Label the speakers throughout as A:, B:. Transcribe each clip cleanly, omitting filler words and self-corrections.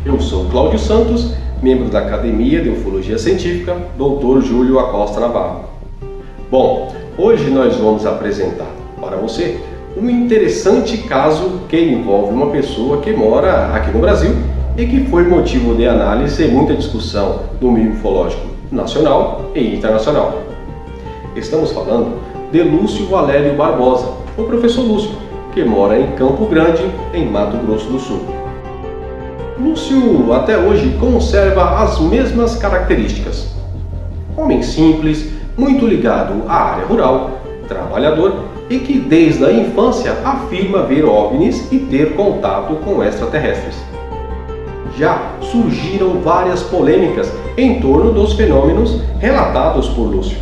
A: Eu sou Cláudio Santos, membro da Academia de Ufologia Científica, Dr. Júlio Acosta Navarro. Bom, hoje nós vamos apresentar para você um interessante caso que envolve uma pessoa que mora aqui no Brasil e que foi motivo de análise e muita discussão no meio ufológico nacional e internacional. Estamos falando de Lúcio Valério Barbosa, o professor Lúcio, que mora em Campo Grande, em Mato Grosso do Sul. Lúcio até hoje conserva as mesmas características. Homem simples, muito ligado à área rural, trabalhador e que desde a infância afirma ver OVNIs e ter contato com extraterrestres. Já surgiram várias polêmicas em torno dos fenômenos relatados por Lúcio.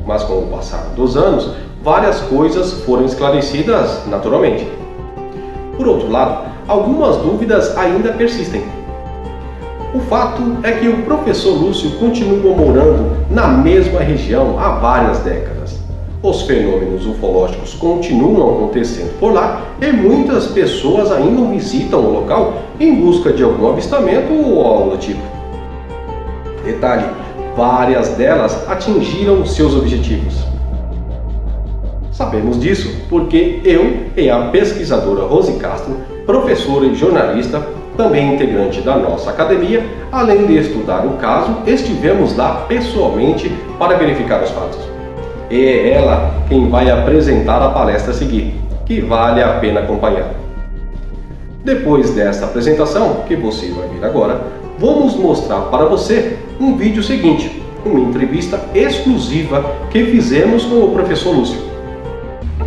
A: Mas com o passar dos anos, várias coisas foram esclarecidas naturalmente. Por outro lado, algumas dúvidas ainda persistem. O fato é que o professor Lúcio continua morando na mesma região há várias décadas. Os fenômenos ufológicos continuam acontecendo por lá e muitas pessoas ainda visitam o local em busca de algum avistamento ou algo do tipo. Detalhe, várias delas atingiram seus objetivos. Sabemos disso porque eu e a pesquisadora Rose Castro, professora e jornalista, também integrante da nossa academia, além de estudar o caso, estivemos lá pessoalmente para verificar os fatos. E é ela quem vai apresentar a palestra a seguir, que vale a pena acompanhar. Depois dessa apresentação, que você vai ver agora, vamos mostrar para você um vídeo seguinte, uma entrevista exclusiva que fizemos com o professor Lúcio.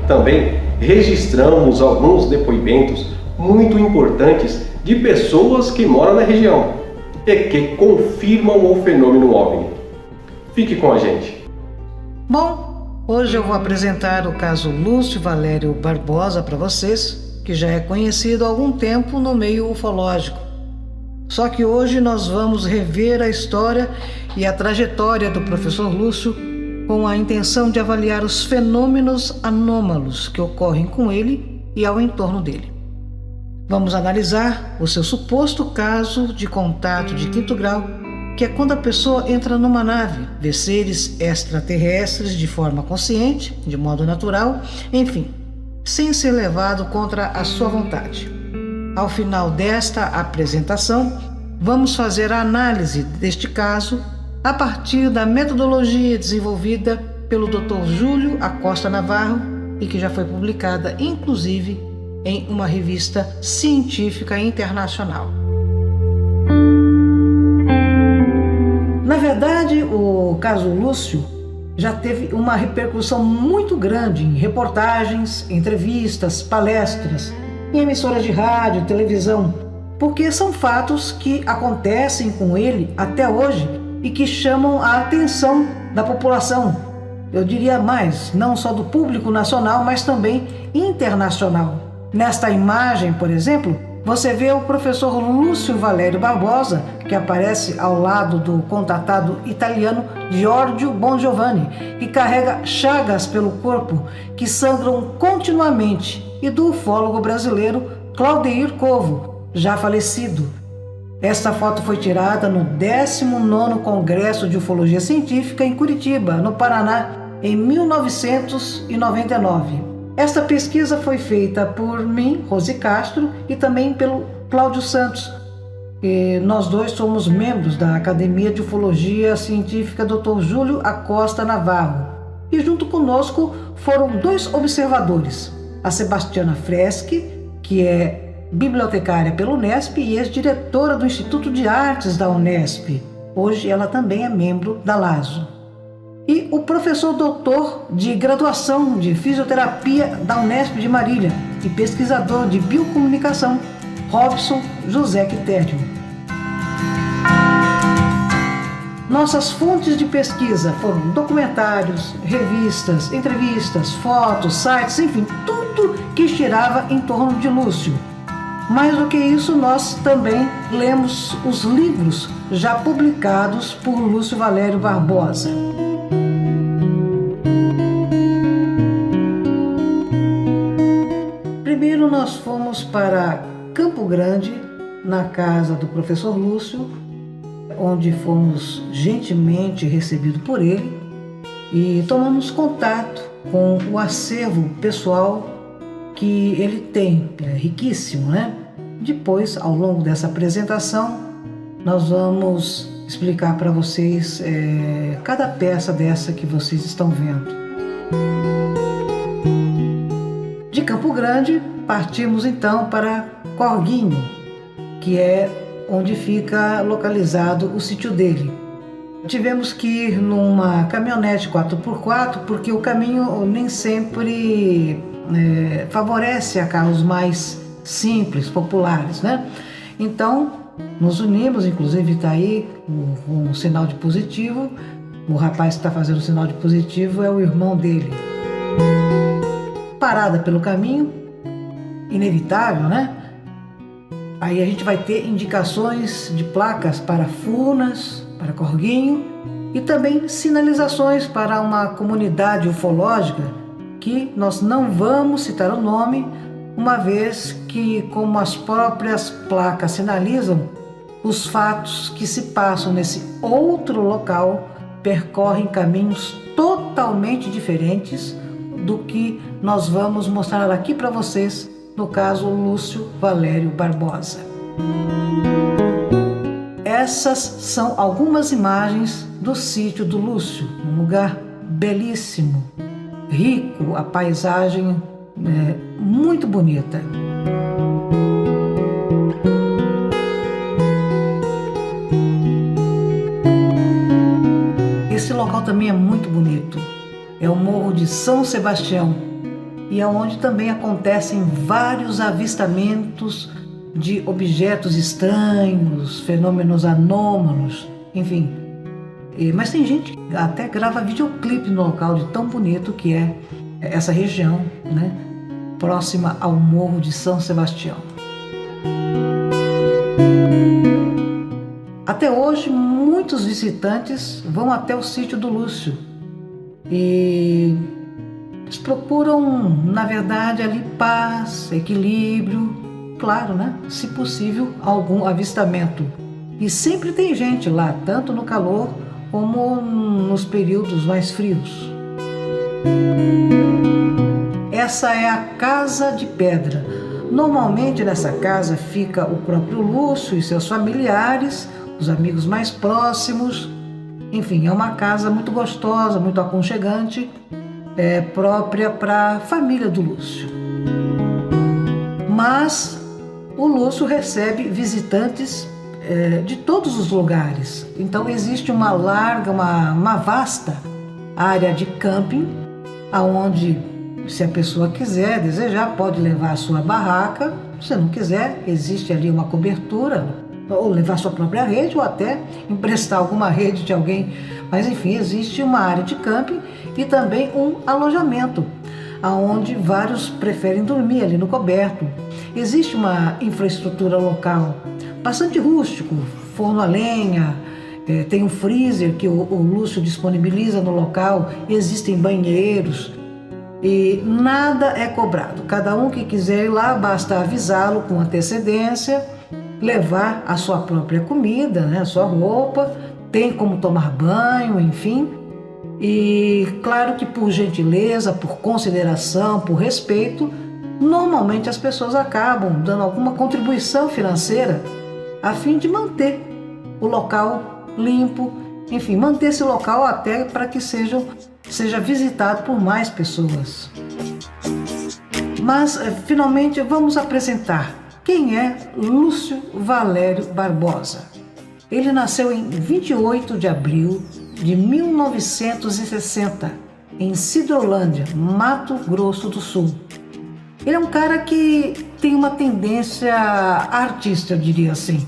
A: Também registramos alguns depoimentos muito importantes de pessoas que moram na região e que confirmam o fenômeno OVNI. Fique com a gente.
B: Bom, hoje eu vou apresentar o caso Lúcio Valério Barbosa para vocês, que já é conhecido há algum tempo no meio ufológico. Só que hoje nós vamos rever a história e a trajetória do professor Lúcio com a intenção de avaliar os fenômenos anômalos que ocorrem com ele e ao entorno dele. Vamos analisar o seu suposto caso de contato de quinto grau, que é quando a pessoa entra numa nave, vê seres extraterrestres de forma consciente, de modo natural, enfim, sem ser levado contra a sua vontade. Ao final desta apresentação, vamos fazer a análise deste caso a partir da metodologia desenvolvida pelo Dr. Júlio Acosta Navarro e que já foi publicada, inclusive, em uma revista científica internacional. Na verdade, o caso Lúcio já teve uma repercussão muito grande em reportagens, entrevistas, palestras, em emissoras de rádio, televisão, porque são fatos que acontecem com ele até hoje e que chamam a atenção da população. Eu diria mais, não só do público nacional, mas também internacional. Nesta imagem, por exemplo, você vê o professor Lúcio Valério Barbosa, que aparece ao lado do contatado italiano Giorgio Bongiovanni, que carrega chagas pelo corpo que sangram continuamente, e do ufólogo brasileiro Claudeir Covo, já falecido. Esta foto foi tirada no 19º Congresso de Ufologia Científica em Curitiba, no Paraná, em 1999. Esta pesquisa foi feita por mim, Rose Castro, e também pelo Cláudio Santos. E nós dois somos membros da Academia de Ufologia Científica Dr. Júlio Acosta Navarro. E junto conosco foram dois observadores, a Sebastiana Freschi, que é bibliotecária pela Unesp e ex-diretora do Instituto de Artes da Unesp. Hoje ela também é membro da LASO. E o professor doutor de graduação de fisioterapia da Unesp de Marília e pesquisador de biocomunicação, Robson José Quitério. Nossas fontes de pesquisa foram documentários, revistas, entrevistas, fotos, sites, enfim, tudo que girava em torno de Lúcio. Mais do que isso, nós também lemos os livros já publicados por Lúcio Valério Barbosa. Primeiro nós fomos para Campo Grande, na casa do professor Lúcio, onde fomos gentilmente recebidos por ele e tomamos contato com o acervo pessoal que ele tem, é riquíssimo, né? Depois, ao longo dessa apresentação, nós vamos explicar para vocês cada peça dessa que vocês estão vendo. De Campo Grande, partimos então para Corguinho, que é onde fica localizado o sítio dele. Tivemos que ir numa caminhonete 4x4 porque o caminho nem sempre favorece a carros mais simples, populares, né? Então, nos unimos, inclusive está aí um sinal de positivo. O rapaz que está fazendo o sinal de positivo é o irmão dele. Parada pelo caminho, inevitável, né? Aí a gente vai ter indicações de placas para Furnas, para Corguinho e também sinalizações para uma comunidade ufológica que nós não vamos citar o nome, uma vez que, como as próprias placas sinalizam, os fatos que se passam nesse outro local percorrem caminhos totalmente diferentes do que nós vamos mostrar aqui para vocês, no caso Lúcio Valério Barbosa. Essas são algumas imagens do sítio do Lúcio, um lugar belíssimo, rico, a paisagem muito bonita. Esse local também é muito bonito. É o Morro de São Sebastião e é onde também acontecem vários avistamentos de objetos estranhos, fenômenos anômalos, enfim. Mas tem gente que até grava videoclipe no local de tão bonito que é essa região, né, próxima ao Morro de São Sebastião. Até hoje, muitos visitantes vão até o sítio do Lúcio e eles procuram, na verdade, ali paz, equilíbrio, claro, né? Se possível, algum avistamento. E sempre tem gente lá, tanto no calor como nos períodos mais frios. Essa é a Casa de Pedra. Normalmente nessa casa fica o próprio Lúcio e seus familiares, os amigos mais próximos. Enfim, é uma casa muito gostosa, muito aconchegante, própria para a família do Lúcio. Mas o Lúcio recebe visitantes de todos os lugares. Então existe uma larga, uma vasta área de camping, aonde, se a pessoa quiser, desejar, pode levar a sua barraca. Se não quiser, existe ali uma cobertura, ou levar sua própria rede, ou até emprestar alguma rede de alguém. Mas enfim, existe uma área de camping e também um alojamento, aonde vários preferem dormir ali no coberto. Existe uma infraestrutura local bastante rústico, forno a lenha, tem um freezer que o Lúcio disponibiliza no local, existem banheiros e nada é cobrado. Cada um que quiser ir lá, basta avisá-lo com antecedência, levar a sua própria comida, né, a sua roupa, tem como tomar banho, enfim. E claro que por gentileza, por consideração, por respeito, normalmente as pessoas acabam dando alguma contribuição financeira a fim de manter o local limpo, enfim, manter esse local até para que seja visitado por mais pessoas. Mas finalmente vamos apresentar quem é Lúcio Valério Barbosa. Ele nasceu em 28 de abril de 1960, em Sidrolândia, Mato Grosso do Sul. Ele é um cara que tem uma tendência artista, eu diria assim,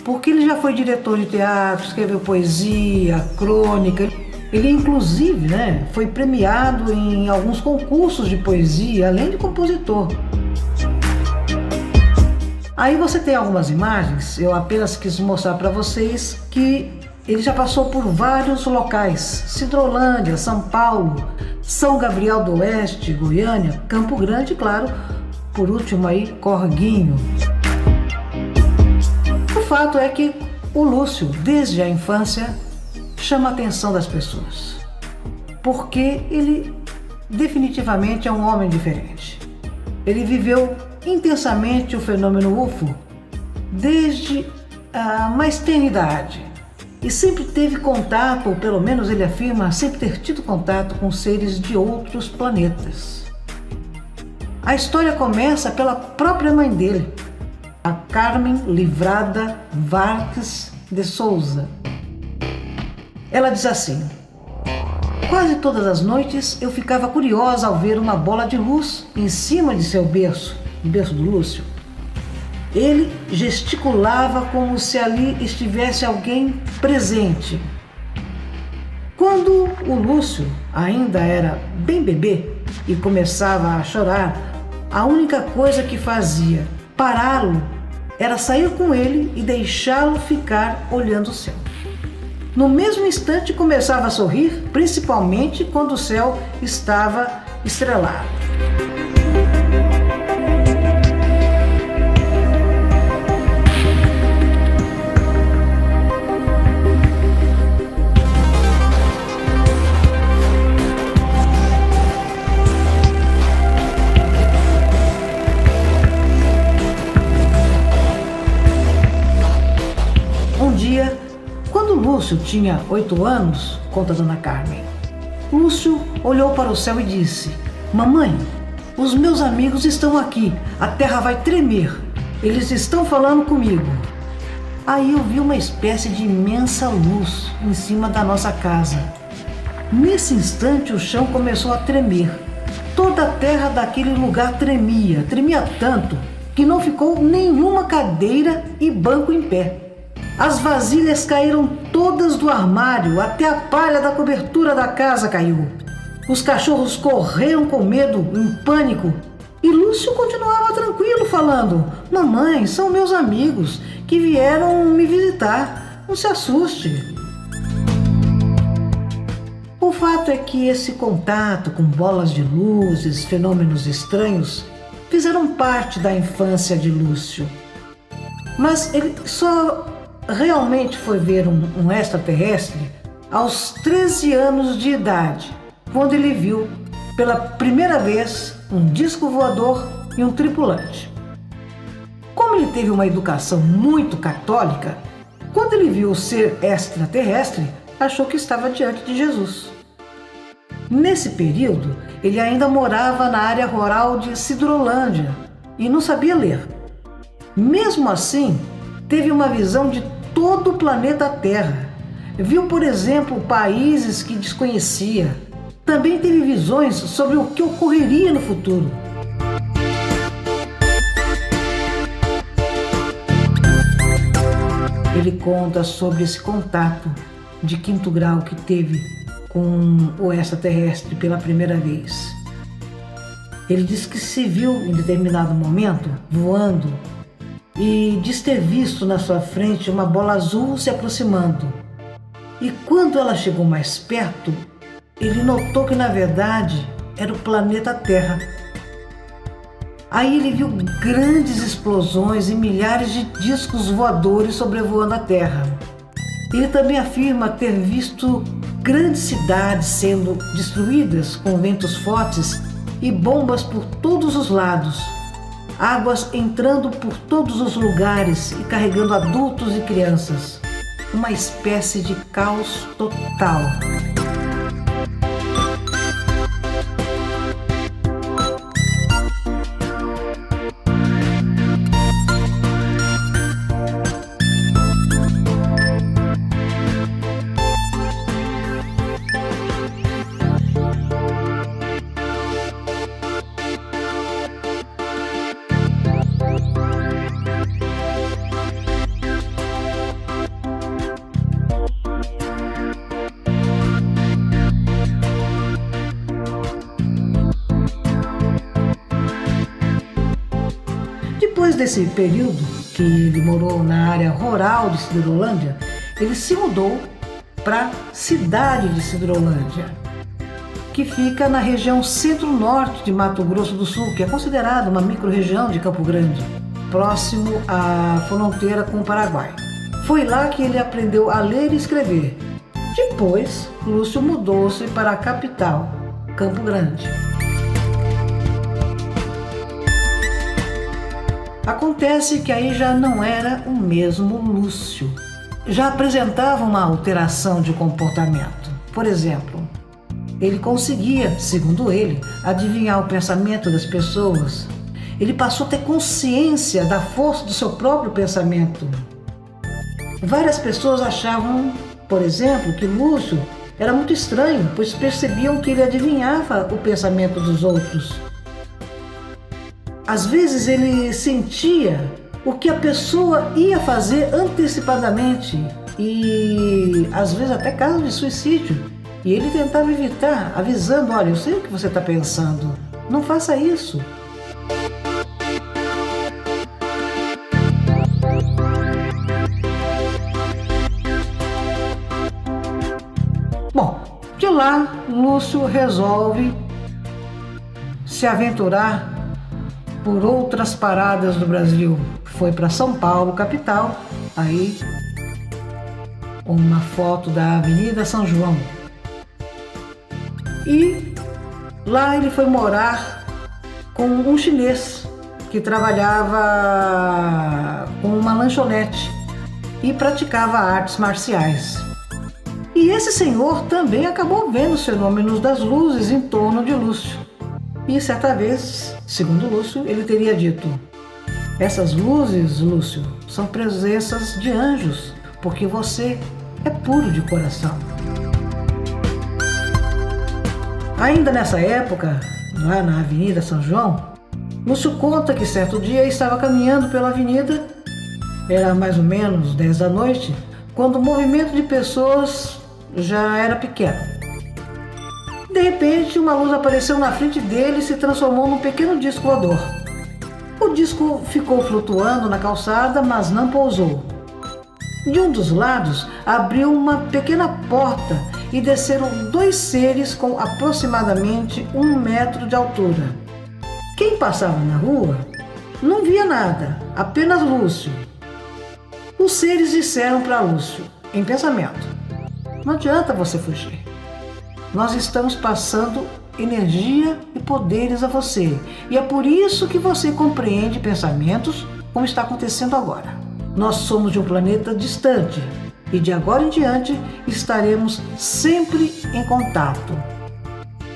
B: porque ele já foi diretor de teatro, escreveu poesia, crônica. Ele inclusive, foi premiado em alguns concursos de poesia, além de compositor. Aí você tem algumas imagens, eu apenas quis mostrar para vocês que ele já passou por vários locais: Sidrolândia, São Paulo, São Gabriel do Oeste, Goiânia, Campo Grande, claro, por último aí, Corguinho. fato é que o Lúcio, desde a infância, chama a atenção das pessoas, porque ele definitivamente é um homem diferente. Ele viveu intensamente o fenômeno UFO desde a mais tenra idade e sempre teve contato, ou pelo menos ele afirma sempre ter tido contato com seres de outros planetas. A história começa pela própria mãe dele, a Carmen Livrada Vargas de Souza. Ela diz assim: quase todas as noites eu ficava curiosa ao ver uma bola de luz em cima de seu berço, o berço do Lúcio. Ele gesticulava como se ali estivesse alguém presente. Quando o Lúcio ainda era bem bebê e começava a chorar, a única coisa que fazia pará-lo era sair com ele e deixá-lo ficar olhando o céu. No mesmo instante começava a sorrir, principalmente quando o céu estava estrelado. Um dia, quando Lúcio tinha 8 anos, conta Dona Carmen, Lúcio olhou para o céu e disse: mamãe, os meus amigos estão aqui, a terra vai tremer, eles estão falando comigo. Aí eu vi uma espécie de imensa luz em cima da nossa casa. Nesse instante o chão começou a tremer. Toda a terra daquele lugar tremia tanto que não ficou nenhuma cadeira e banco em pé. As vasilhas caíram todas do armário, até a palha da cobertura da casa caiu. Os cachorros correram com medo, em pânico, e Lúcio continuava tranquilo, falando: mamãe, são meus amigos que vieram me visitar, não se assuste. O fato é que esse contato com bolas de luzes, fenômenos estranhos, fizeram parte da infância de Lúcio. Mas ele só realmente foi ver um extraterrestre aos 13 anos de idade, quando ele viu pela primeira vez um disco voador e um tripulante. Como ele teve uma educação muito católica, quando ele viu o ser extraterrestre, achou que estava diante de Jesus. Nesse período, ele ainda morava na área rural de Sidrolândia e não sabia ler. Mesmo assim, teve uma visão de todo o planeta Terra. Viu, por exemplo, países que desconhecia. Também teve visões sobre o que ocorreria no futuro. Ele conta sobre esse contato de 5º grau que teve com o extraterrestre pela primeira vez. Ele diz que se viu em determinado momento voando e diz ter visto na sua frente uma bola azul se aproximando. E quando ela chegou mais perto, ele notou que na verdade era o planeta Terra. Aí ele viu grandes explosões e milhares de discos voadores sobrevoando a Terra. Ele também afirma ter visto grandes cidades sendo destruídas com ventos fortes e bombas por todos os lados. Águas entrando por todos os lugares e carregando adultos e crianças. Uma espécie de caos total. Depois desse período que ele morou na área rural de Sidrolândia, ele se mudou para a cidade de Sidrolândia, que fica na região centro-norte de Mato Grosso do Sul, que é considerada uma micro-região de Campo Grande. próximo à fronteira com o Paraguai. Foi lá que ele aprendeu a ler e escrever. Depois, Lúcio mudou-se para a capital, Campo Grande. Acontece que aí já não era o mesmo Lúcio. Já apresentava uma alteração de comportamento. Por exemplo, ele conseguia, segundo ele, adivinhar o pensamento das pessoas. Ele passou a ter consciência da força do seu próprio pensamento. Várias pessoas achavam, por exemplo, que Lúcio era muito estranho, pois percebiam que ele adivinhava o pensamento dos outros. Às vezes ele sentia o que a pessoa ia fazer antecipadamente e às vezes até casos de suicídio. E ele tentava evitar, avisando: olha, eu sei o que você está pensando, não faça isso. Bom, de lá, Lúcio resolve se aventurar por outras paradas do Brasil. Foi para São Paulo, capital, aí uma foto da Avenida São João. E lá ele foi morar com um chinês que trabalhava com uma lanchonete e praticava artes marciais. E esse senhor também acabou vendo os fenômenos das luzes em torno de Lúcio. E certa vez, segundo Lúcio, ele teria dito: essas luzes, Lúcio, são presenças de anjos, porque você é puro de coração. Ainda nessa época, lá na Avenida São João, Lúcio conta que certo dia estava caminhando pela avenida, era mais ou menos 10 da noite, quando o movimento de pessoas já era pequeno. De repente, uma luz apareceu na frente dele e se transformou num pequeno disco voador. O disco ficou flutuando na calçada, mas não pousou. De um dos lados, abriu uma pequena porta e desceram 2 seres com aproximadamente 1 metro de altura. Quem passava na rua não via nada, apenas Lúcio. Os seres disseram para Lúcio, em pensamento: não adianta você fugir. Nós estamos passando energia e poderes a você. E é por isso que você compreende pensamentos como está acontecendo agora. Nós somos de um planeta distante e de agora em diante estaremos sempre em contato.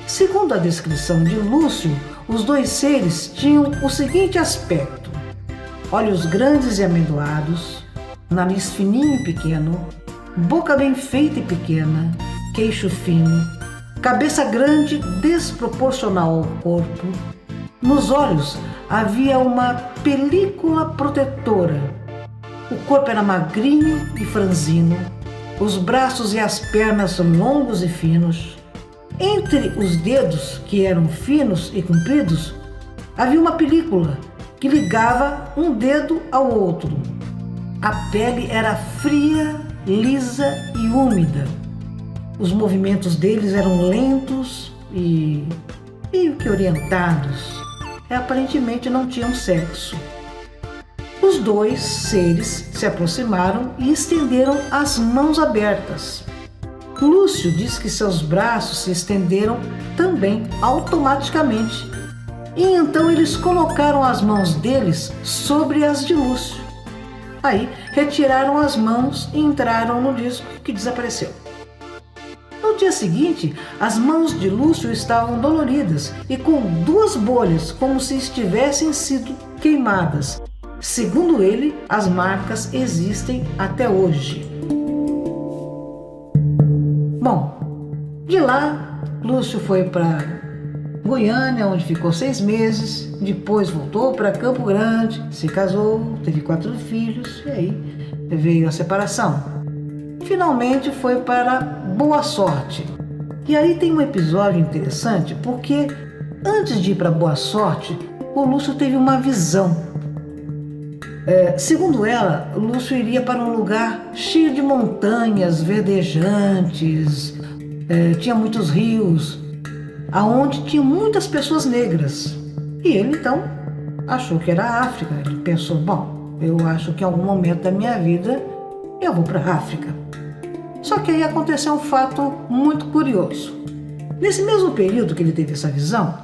B: Segundo a descrição de Lúcio, os 2 seres tinham o seguinte aspecto: olhos grandes e amendoados, nariz fininho e pequeno, boca bem feita e pequena, queixo fino, cabeça grande desproporcional ao corpo. Nos olhos havia uma película protetora. O corpo era magrinho e franzino, os braços e as pernas longos e finos. Entre os dedos, que eram finos e compridos, havia uma película que ligava um dedo ao outro. A pele era fria, lisa e úmida. Os movimentos deles eram lentos e meio que orientados. Aparentemente não tinham sexo. Os 2 seres se aproximaram e estenderam as mãos abertas. Lúcio diz que seus braços se estenderam também automaticamente. E então eles colocaram as mãos deles sobre as de Lúcio. Aí retiraram as mãos e entraram no disco, que desapareceu. No dia seguinte, as mãos de Lúcio estavam doloridas e com 2 bolhas, como se estivessem sido queimadas. Segundo ele, as marcas existem até hoje. Bom, de lá, Lúcio foi para Goiânia, onde ficou 6 meses. Depois voltou para Campo Grande, se casou, teve 4 filhos e aí veio a separação. Finalmente foi para Boa Sorte. E aí tem um episódio interessante, porque antes de ir para Boa Sorte, o Lúcio teve uma visão. Segundo ela, Lúcio iria para um lugar cheio de montanhas verdejantes, tinha muitos rios, aonde tinha muitas pessoas negras. E ele então achou que era a África. Ele pensou, bom, eu acho que em algum momento da minha vida eu vou para a África. Só que aí aconteceu um fato muito curioso. Nesse mesmo período que ele teve essa visão,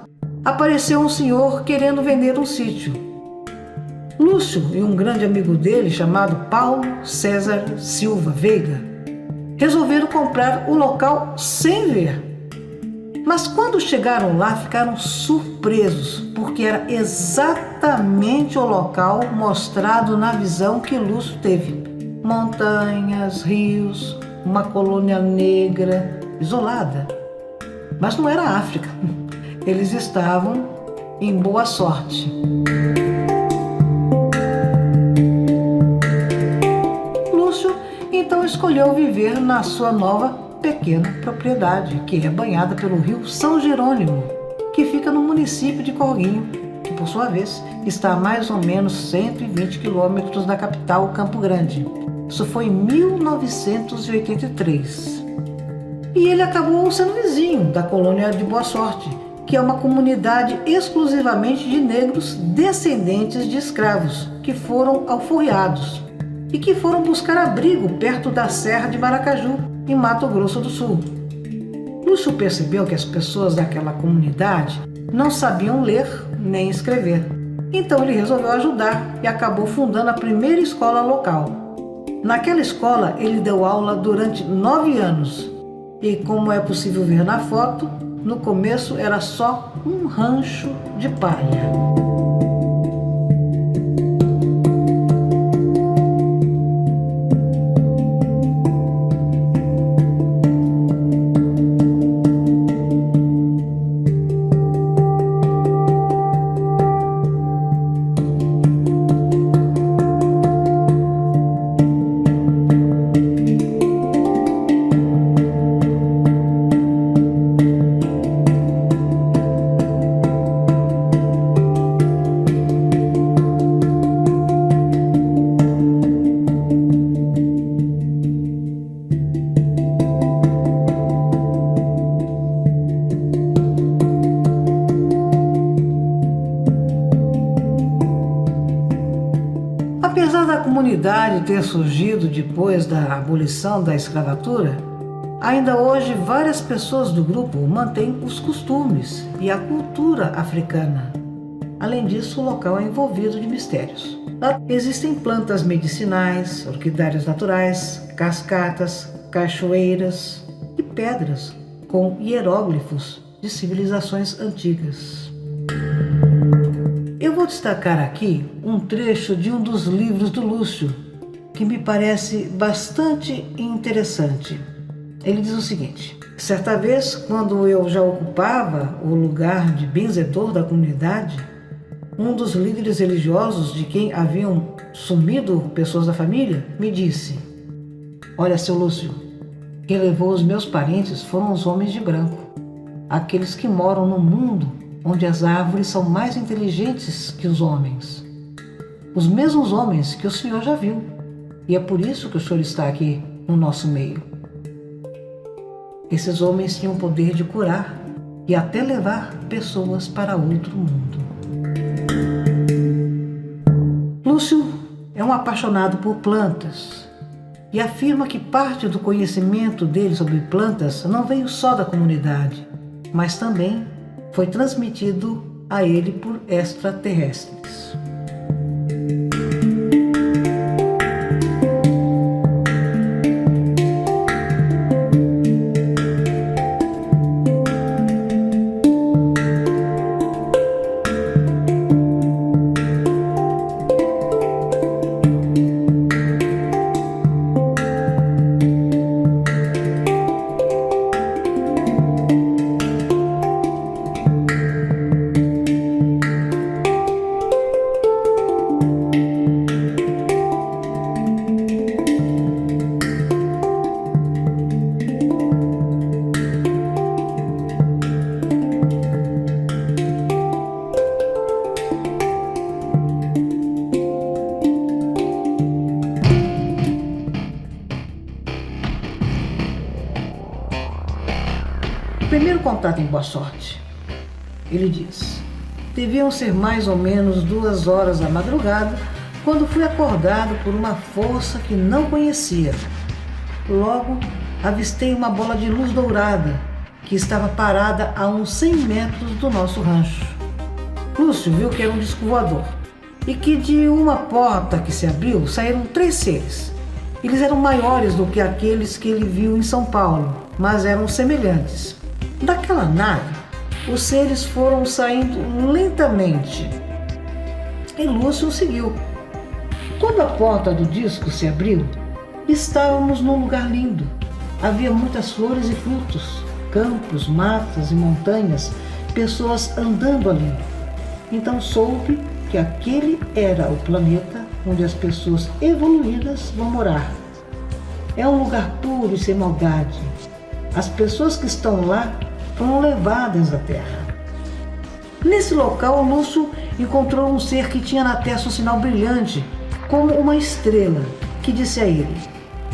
B: apareceu um senhor querendo vender um sítio. Lúcio e um grande amigo dele, chamado Paulo César Silva Veiga, resolveram comprar o local sem ver. Mas quando chegaram lá, ficaram surpresos, porque era exatamente o local mostrado na visão que Lúcio teve. Montanhas, rios, uma colônia negra, isolada. Mas não era a África. Eles estavam em Boa Sorte. Lúcio então escolheu viver na sua nova pequena propriedade, que é banhada pelo rio São Jerônimo, que fica no município de Corguinho, que por sua vez está a mais ou menos 120 quilômetros da capital, Campo Grande. Isso foi em 1983. E ele acabou sendo vizinho da colônia de Boa Sorte, que é uma comunidade exclusivamente de negros descendentes de escravos, que foram alforriados e que foram buscar abrigo perto da Serra de Maracaju, em Mato Grosso do Sul. Lúcio percebeu que as pessoas daquela comunidade não sabiam ler nem escrever. Então ele resolveu ajudar e acabou fundando a primeira escola local. Naquela escola ele deu aula durante 9 anos e, como é possível ver na foto, no começo era só um rancho de palha. Apesar da comunidade ter surgido depois da abolição da escravatura, ainda hoje várias pessoas do grupo mantêm os costumes e a cultura africana. Além disso, o local é envolvido de mistérios. Lá existem plantas medicinais, orquidários naturais, cascatas, cachoeiras e pedras com hieróglifos de civilizações antigas. Eu vou destacar aqui um trecho de um dos livros do Lúcio, que me parece bastante interessante. Ele diz o seguinte: certa vez, quando eu já ocupava o lugar de benzedor da comunidade, um dos líderes religiosos de quem haviam sumido pessoas da família me disse: olha, seu Lúcio, quem levou os meus parentes foram os homens de branco, aqueles que moram no mundo onde as árvores são mais inteligentes que os homens. Os mesmos homens que o senhor já viu. E é por isso que o senhor está aqui no nosso meio. Esses homens tinham o poder de curar e até levar pessoas para outro mundo. Lúcio é um apaixonado por plantas e afirma que parte do conhecimento dele sobre plantas não veio só da comunidade, mas também foi transmitido a ele por extraterrestres. Primeiro contato em Boa Sorte. Ele diz: Deviam ser mais ou menos 2 horas da madrugada, quando fui acordado por uma força que não conhecia. Logo, avistei uma bola de luz dourada, que estava parada a uns 100 metros do nosso rancho. Lúcio viu que era um disco voador, e que de uma porta que se abriu saíram 3 seres. Eles eram maiores do que aqueles que ele viu em São Paulo, mas eram semelhantes. Daquela nave, os seres foram saindo lentamente, e Lúcio seguiu. Quando a porta do disco se abriu, estávamos num lugar lindo. Havia muitas flores e frutos, campos, matas e montanhas, pessoas andando ali. Então soube que aquele era o planeta onde as pessoas evoluídas vão morar. É um lugar puro e sem maldade. As pessoas que estão lá foram levadas da Terra. Nesse local, Lúcio encontrou um ser que tinha na testa um sinal brilhante, como uma estrela, que disse a ele: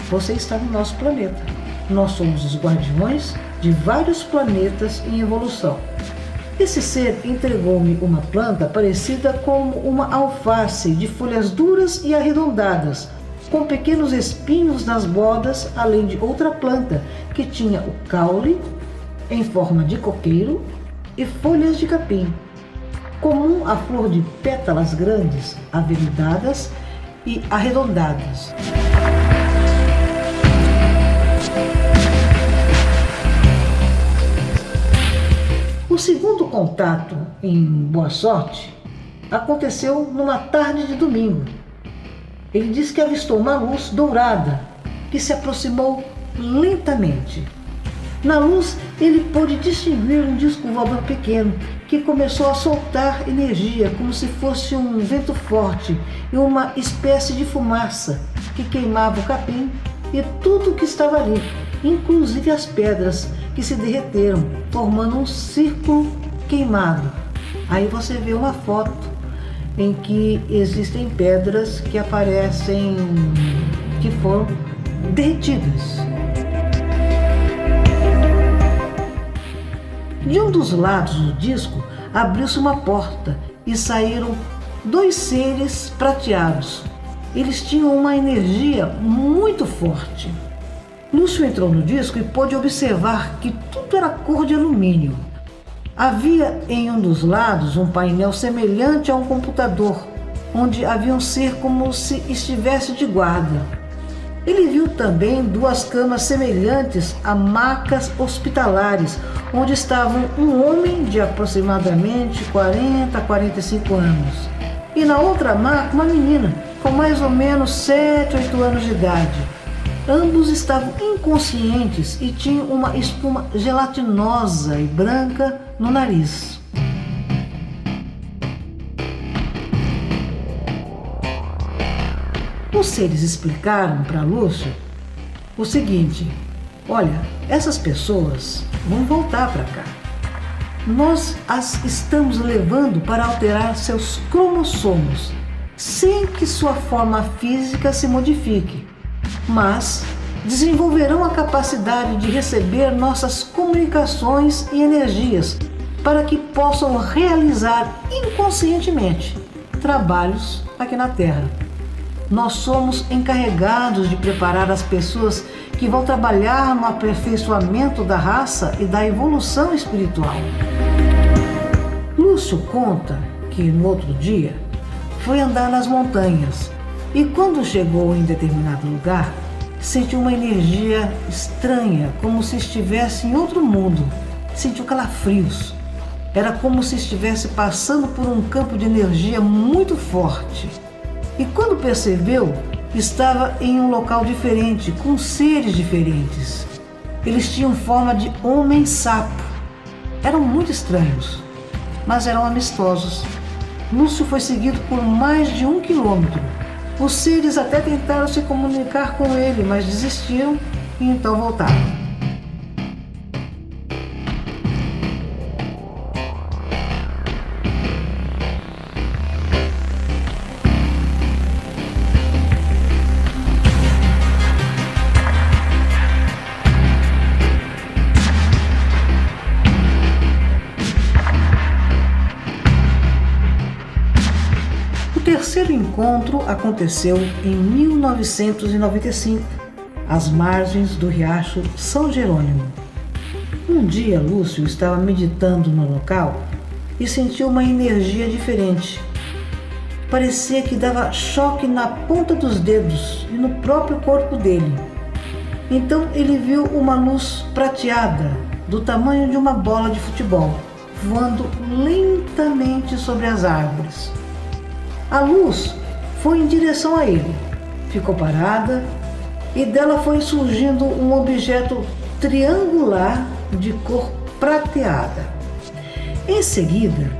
B: "Você está no nosso planeta. Nós somos os guardiões de vários planetas em evolução." Esse ser entregou-me uma planta parecida com uma alface, de folhas duras e arredondadas, com pequenos espinhos nas bordas, além de outra planta que tinha o caule em forma de coqueiro e folhas de capim, comum à flor de pétalas grandes, aveludadas e arredondadas. O segundo contato em Boa Sorte aconteceu numa tarde de domingo. Ele disse que avistou uma luz dourada que se aproximou lentamente. Na luz, ele pôde distinguir um disco voador pequeno que começou a soltar energia como se fosse um vento forte e uma espécie de fumaça que queimava o capim e tudo que estava ali, inclusive as pedras que se derreteram, formando um círculo queimado. Aí você vê uma foto em que existem pedras que aparecem que foram derretidas. De um dos lados do disco abriu-se uma porta e saíram 2 seres prateados. Eles tinham uma energia muito forte. Lúcio entrou no disco e pôde observar que tudo era cor de alumínio. Havia em um dos lados um painel semelhante a um computador, onde havia um ser como se estivesse de guarda. Ele viu também 2 camas semelhantes a macas hospitalares, onde estavam um homem de aproximadamente 40 a 45 anos. E na outra maca uma menina com mais ou menos 7 a 8 anos de idade. Ambos estavam inconscientes e tinham uma espuma gelatinosa e branca no nariz. Os seres explicaram para Lúcio o seguinte: olha, essas pessoas vão voltar para cá. Nós as estamos levando para alterar seus cromossomos, sem que sua forma física se modifique, mas desenvolverão a capacidade de receber nossas comunicações e energias para que possam realizar inconscientemente trabalhos aqui na Terra. Nós somos encarregados de preparar as pessoas que vão trabalhar no aperfeiçoamento da raça e da evolução espiritual. Lúcio conta que no outro dia foi andar nas montanhas e quando chegou em determinado lugar, sentiu uma energia estranha, como se estivesse em outro mundo. Sentiu calafrios. Era como se estivesse passando por um campo de energia muito forte. E quando percebeu, estava em um local diferente, com seres diferentes. Eles tinham forma de homem-sapo. Eram muito estranhos, mas eram amistosos. Lúcio foi seguido por mais de 1 quilômetro. Os seres até tentaram se comunicar com ele, mas desistiram e então voltaram. terceiro encontro aconteceu em 1995, às margens do riacho São Jerônimo. Um dia, Lúcio estava meditando no local e sentiu uma energia diferente. Parecia que dava choque na ponta dos dedos e no próprio corpo dele. Então ele viu uma luz prateada, do tamanho de uma bola de futebol, voando lentamente sobre as árvores. A luz foi em direção a ele, ficou parada e dela foi surgindo um objeto triangular de cor prateada. Em seguida,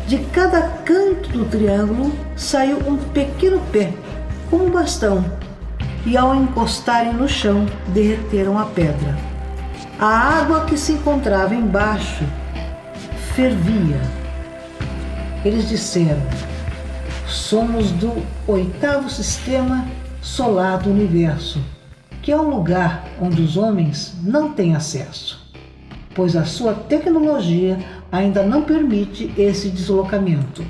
B: de cada canto do triângulo saiu um pequeno pé, como um bastão, e ao encostarem no chão, derreteram a pedra. A água que se encontrava embaixo fervia. Eles disseram: somos do 8º sistema solar do universo, que é um lugar onde os homens não têm acesso, pois a sua tecnologia ainda não permite esse deslocamento.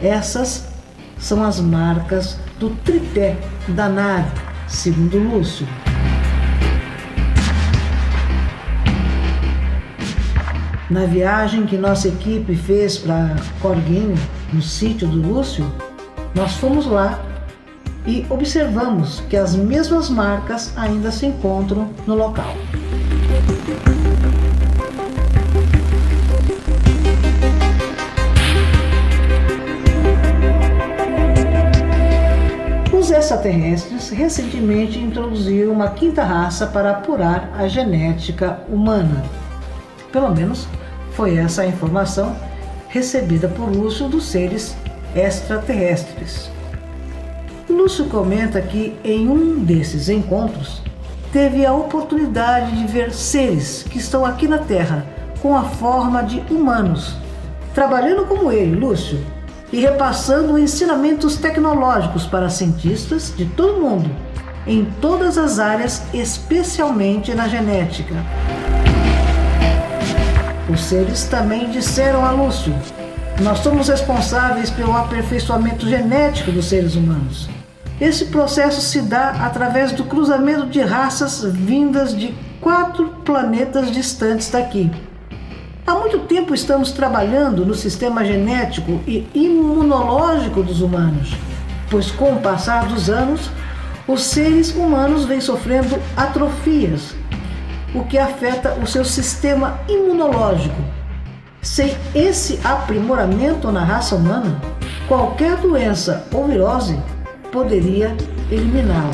B: Essas são as marcas do tripé da nave, segundo Lúcio. Na viagem que nossa equipe fez para Corguinho, no sítio do Lúcio, nós fomos lá e observamos que as mesmas marcas ainda se encontram no local. Os extraterrestres recentemente introduziram uma quinta raça para apurar a genética humana. Pelo menos foi essa a informação recebida por Lúcio dos seres extraterrestres. Lúcio comenta que em um desses encontros teve a oportunidade de ver seres que estão aqui na Terra com a forma de humanos, trabalhando como ele, Lúcio, e repassando ensinamentos tecnológicos para cientistas de todo o mundo, em todas as áreas, especialmente na genética. Os seres também disseram a Lúcio: nós somos responsáveis pelo aperfeiçoamento genético dos seres humanos. Esse processo se dá através do cruzamento de raças vindas de 4 planetas distantes daqui. Há muito tempo estamos trabalhando no sistema genético e imunológico dos humanos, pois com o passar dos anos, os seres humanos vêm sofrendo atrofias, o que afeta o seu sistema imunológico. Sem esse aprimoramento na raça humana, qualquer doença ou virose poderia eliminá-la.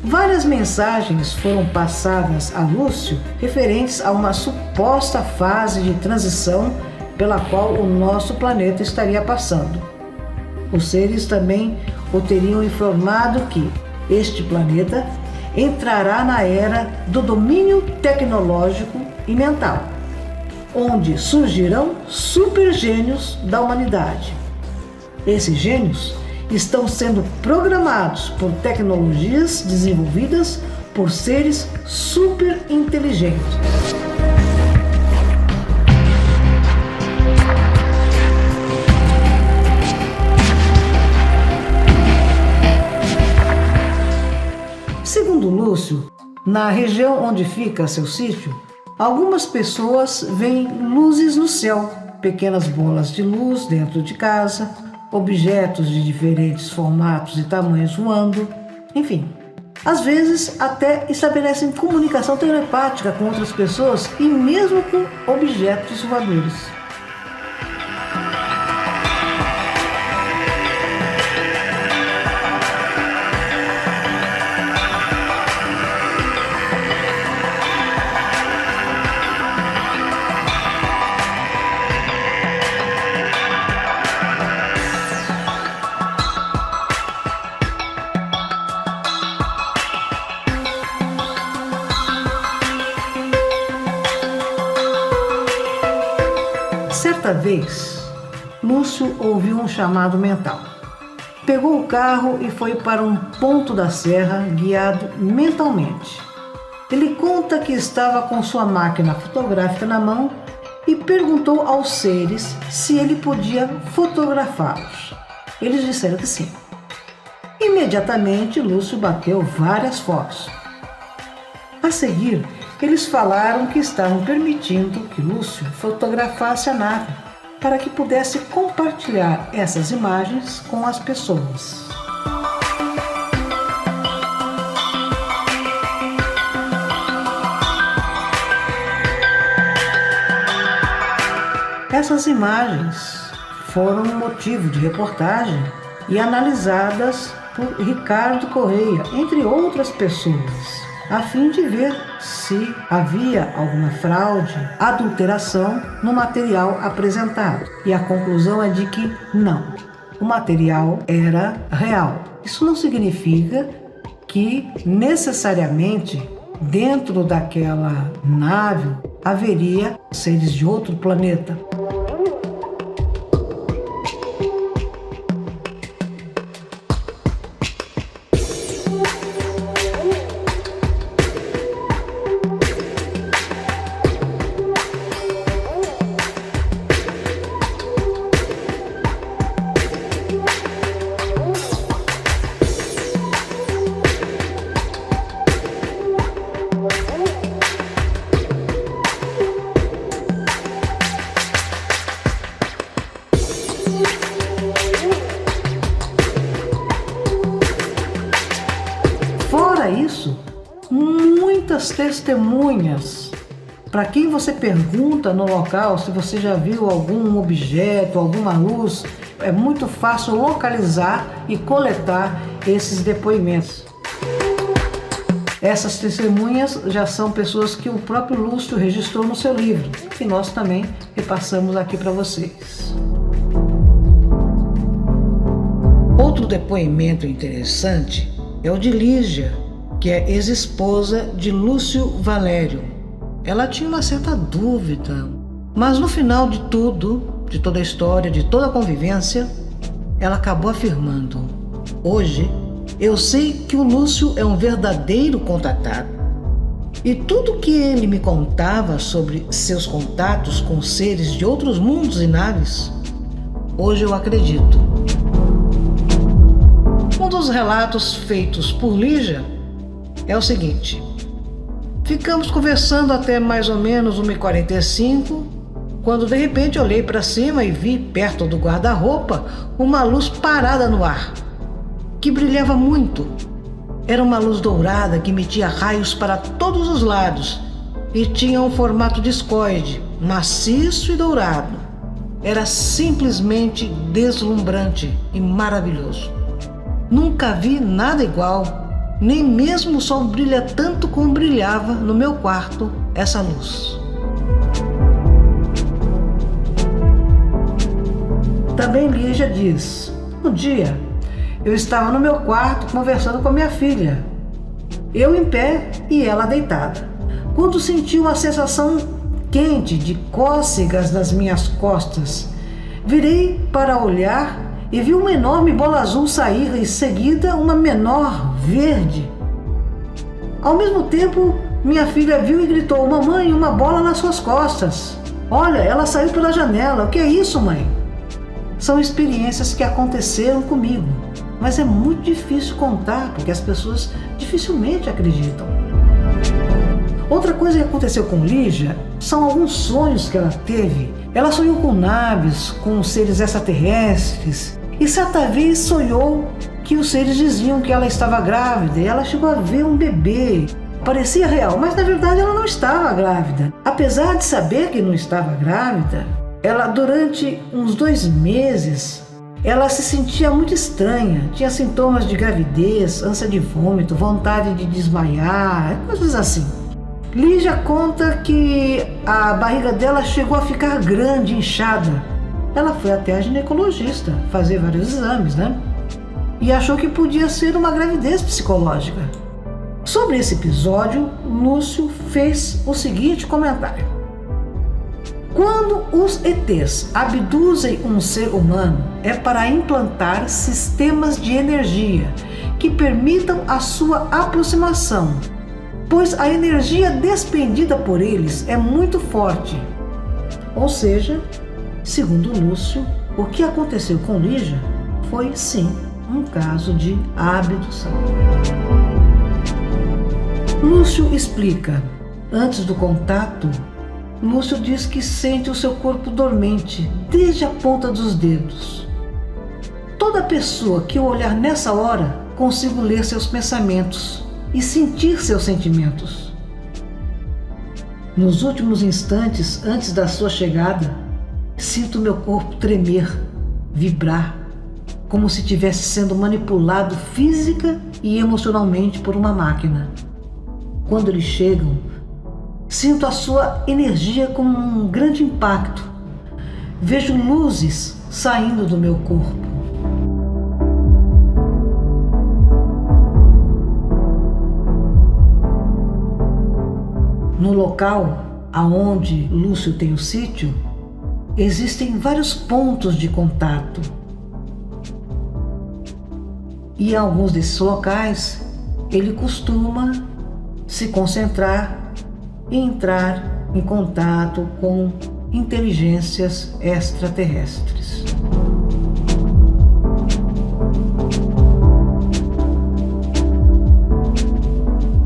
B: Várias mensagens foram passadas a Lúcio referentes a uma suposta fase de transição pela qual o nosso planeta estaria passando. Os seres também o teriam informado que este planeta entrará na era do domínio tecnológico e mental, onde surgirão supergênios da humanidade. Esses gênios estão sendo programados por tecnologias desenvolvidas por seres super inteligentes. Segundo Lúcio, na região onde fica seu sítio, algumas pessoas veem luzes no céu, pequenas bolas de luz dentro de casa, objetos de diferentes formatos e tamanhos voando, enfim. Às vezes até estabelecem comunicação telepática com outras pessoas e mesmo com objetos voadores. Certa vez, Lúcio ouviu um chamado mental. Pegou o carro e foi para um ponto da serra, guiado mentalmente. Ele conta que estava com sua máquina fotográfica na mão e perguntou aos seres se ele podia fotografá-los. Eles disseram que sim. Imediatamente, Lúcio bateu várias fotos. A seguir, eles falaram que estavam permitindo que Lúcio fotografasse a nave para que pudesse compartilhar essas imagens com as pessoas. Essas imagens foram motivo de reportagem e analisadas por Ricardo Correia, entre outras pessoas, a fim de ver se havia alguma fraude, adulteração no material apresentado. E a conclusão é de que não, o material era real. Isso não significa que necessariamente dentro daquela nave haveria seres de outro planeta. Isso, muitas testemunhas. Para quem você pergunta no local se você já viu algum objeto, alguma luz, é muito fácil localizar e coletar esses depoimentos. Essas testemunhas já são pessoas que o próprio Lúcio registrou no seu livro, que nós também repassamos aqui para vocês. Outro depoimento interessante é o de Lígia, que é ex-esposa de Lúcio Valério. Ela tinha uma certa dúvida, mas no final de tudo, de toda a história, de toda a convivência, ela acabou afirmando: hoje eu sei que o Lúcio é um verdadeiro contatado. E tudo que ele me contava sobre seus contatos com seres de outros mundos e naves, hoje eu acredito. Um dos relatos feitos por Lígia é o seguinte: ficamos conversando até mais ou menos 1h45, quando de repente olhei para cima e vi perto do guarda-roupa uma luz parada no ar, que brilhava muito. Era uma luz dourada que emitia raios para todos os lados e tinha um formato discoide, maciço e dourado. Era simplesmente deslumbrante e maravilhoso. Nunca vi nada igual. Nem mesmo o sol brilha tanto como brilhava no meu quarto essa luz. Também Lígia diz: um dia eu estava no meu quarto conversando com minha filha, eu em pé e ela deitada, quando senti uma sensação quente de cócegas nas minhas costas. Virei para olhar e vi uma enorme bola azul sair, em seguida uma menor verde. Ao mesmo tempo, minha filha viu e gritou: mamãe, uma bola nas suas costas. Olha, ela saiu pela janela. O que é isso, mãe? São experiências que aconteceram comigo, mas é muito difícil contar, porque as pessoas dificilmente acreditam. Outra coisa que aconteceu com Lígia são alguns sonhos que ela teve. Ela sonhou com naves, com seres extraterrestres, e certa vez sonhou que os seres diziam que ela estava grávida e ela chegou a ver um bebê. Parecia real, mas na verdade ela não estava grávida. Apesar de saber que não estava grávida, ela durante uns 2 meses, ela se sentia muito estranha. Tinha sintomas de gravidez, ânsia de vômito, vontade de desmaiar, coisas assim. Lígia conta que a barriga dela chegou a ficar grande, inchada. Ela foi até a ginecologista fazer vários exames, E achou que podia ser uma gravidez psicológica. Sobre esse episódio, Lúcio fez o seguinte comentário: quando os ETs abduzem um ser humano, é para implantar sistemas de energia que permitam a sua aproximação. pois a energia despendida por eles é muito forte. Ou seja, segundo Lúcio, o que aconteceu com Lígia foi sim um caso de abdução. Lúcio explica: antes do contato, Lúcio diz que sente o seu corpo dormente desde a ponta dos dedos. Toda pessoa que o olhar nessa hora, consigo ler seus pensamentos e sentir seus sentimentos. Nos últimos instantes antes da sua chegada, sinto meu corpo tremer, vibrar, como se estivesse sendo manipulado física e emocionalmente por uma máquina. Quando eles chegam, sinto a sua energia com um grande impacto. Vejo luzes saindo do meu corpo. No local aonde Lúcio tem o sítio, existem vários pontos de contato. E em alguns desses locais, ele costuma se concentrar e entrar em contato com inteligências extraterrestres.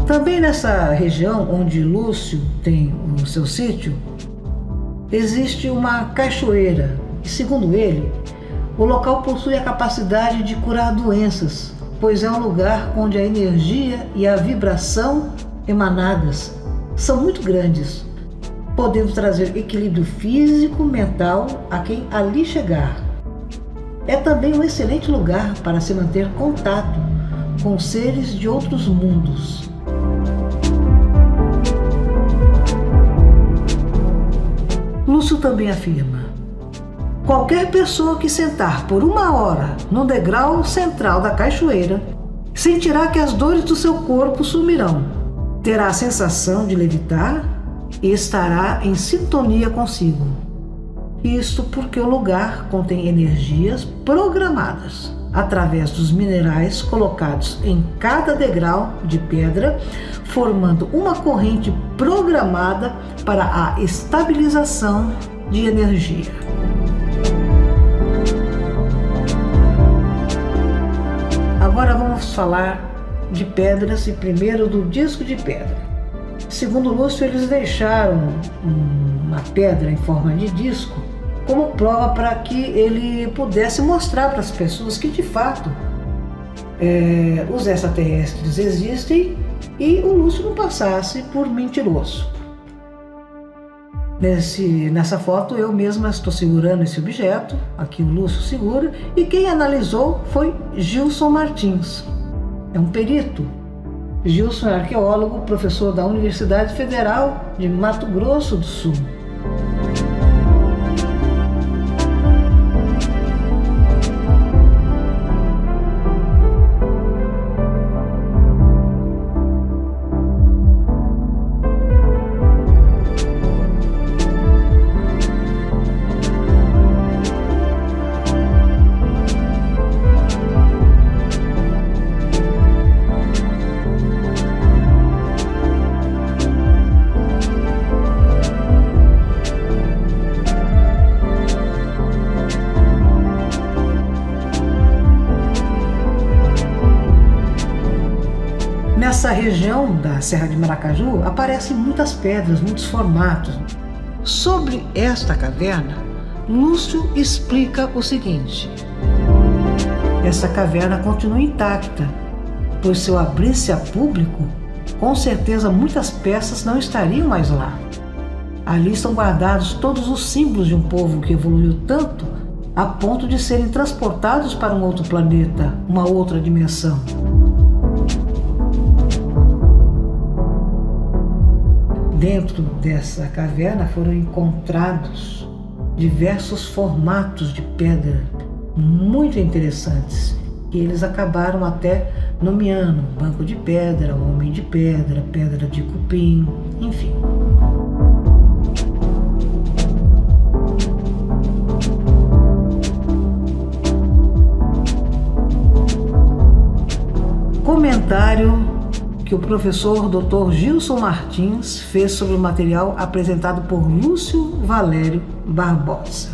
B: Também nessa região onde Lúcio tem o seu sítio, existe uma cachoeira e, segundo ele, o local possui a capacidade de curar doenças, pois é um lugar onde a energia e a vibração emanadas são muito grandes, podendo trazer equilíbrio físico, mental a quem ali chegar. É também um excelente lugar para se manter contato com seres de outros mundos. Lúcio também afirma: qualquer pessoa que sentar por 1 hora no degrau central da cachoeira sentirá que as dores do seu corpo sumirão, terá a sensação de levitar e estará em sintonia consigo. Isto porque o lugar contém energias programadas através dos minerais colocados em cada degrau de pedra, formando uma corrente programada para a estabilização de energia. Agora vamos falar de pedras e primeiro do disco de pedra. Segundo Lúcio, eles deixaram uma pedra em forma de disco como prova para que ele pudesse mostrar para as pessoas que de fato os extraterrestres existem e o Lúcio não passasse por mentiroso. Nessa foto eu mesma estou segurando esse objeto, aqui o Lúcio segura, e quem analisou foi Gilson Martins. É um perito. Gilson é arqueólogo, professor da Universidade Federal de Mato Grosso do Sul. Nessa região da Serra de Maracaju aparecem muitas pedras, muitos formatos. Sobre esta caverna, Lúcio explica o seguinte: essa caverna continua intacta, pois se eu abrisse a público, com certeza muitas peças não estariam mais lá. Ali estão guardados todos os símbolos de um povo que evoluiu tanto a ponto de serem transportados para um outro planeta, uma outra dimensão. Dentro dessa caverna foram encontrados diversos formatos de pedra muito interessantes, e eles acabaram até nomeando banco de pedra, homem de pedra, pedra de cupim, enfim. Comentário que o professor Dr. Gilson Martins fez sobre o material apresentado por Lúcio Valério Barbosa.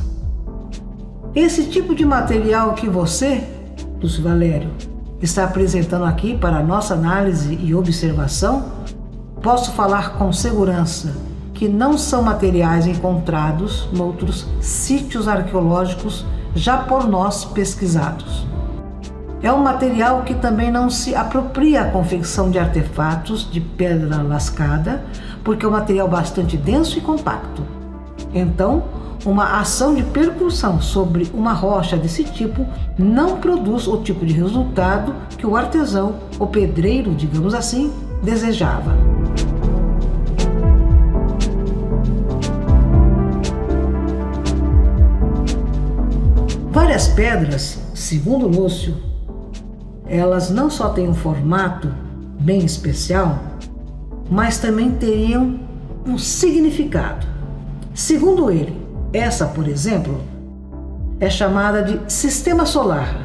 B: Esse tipo de material que você, Lúcio Valério, está apresentando aqui para a nossa análise e observação, posso falar com segurança que não são materiais encontrados noutros sítios arqueológicos já por nós pesquisados. É um material que também não se apropria à confecção de artefatos de pedra lascada, porque é um material bastante denso e compacto. Então, uma ação de percussão sobre uma rocha desse tipo não produz o tipo de resultado que o artesão, o pedreiro, digamos assim, desejava. Várias pedras, segundo Lúcio, elas não só têm um formato bem especial, mas também teriam um significado. Segundo ele, essa, por exemplo, é chamada de sistema solar.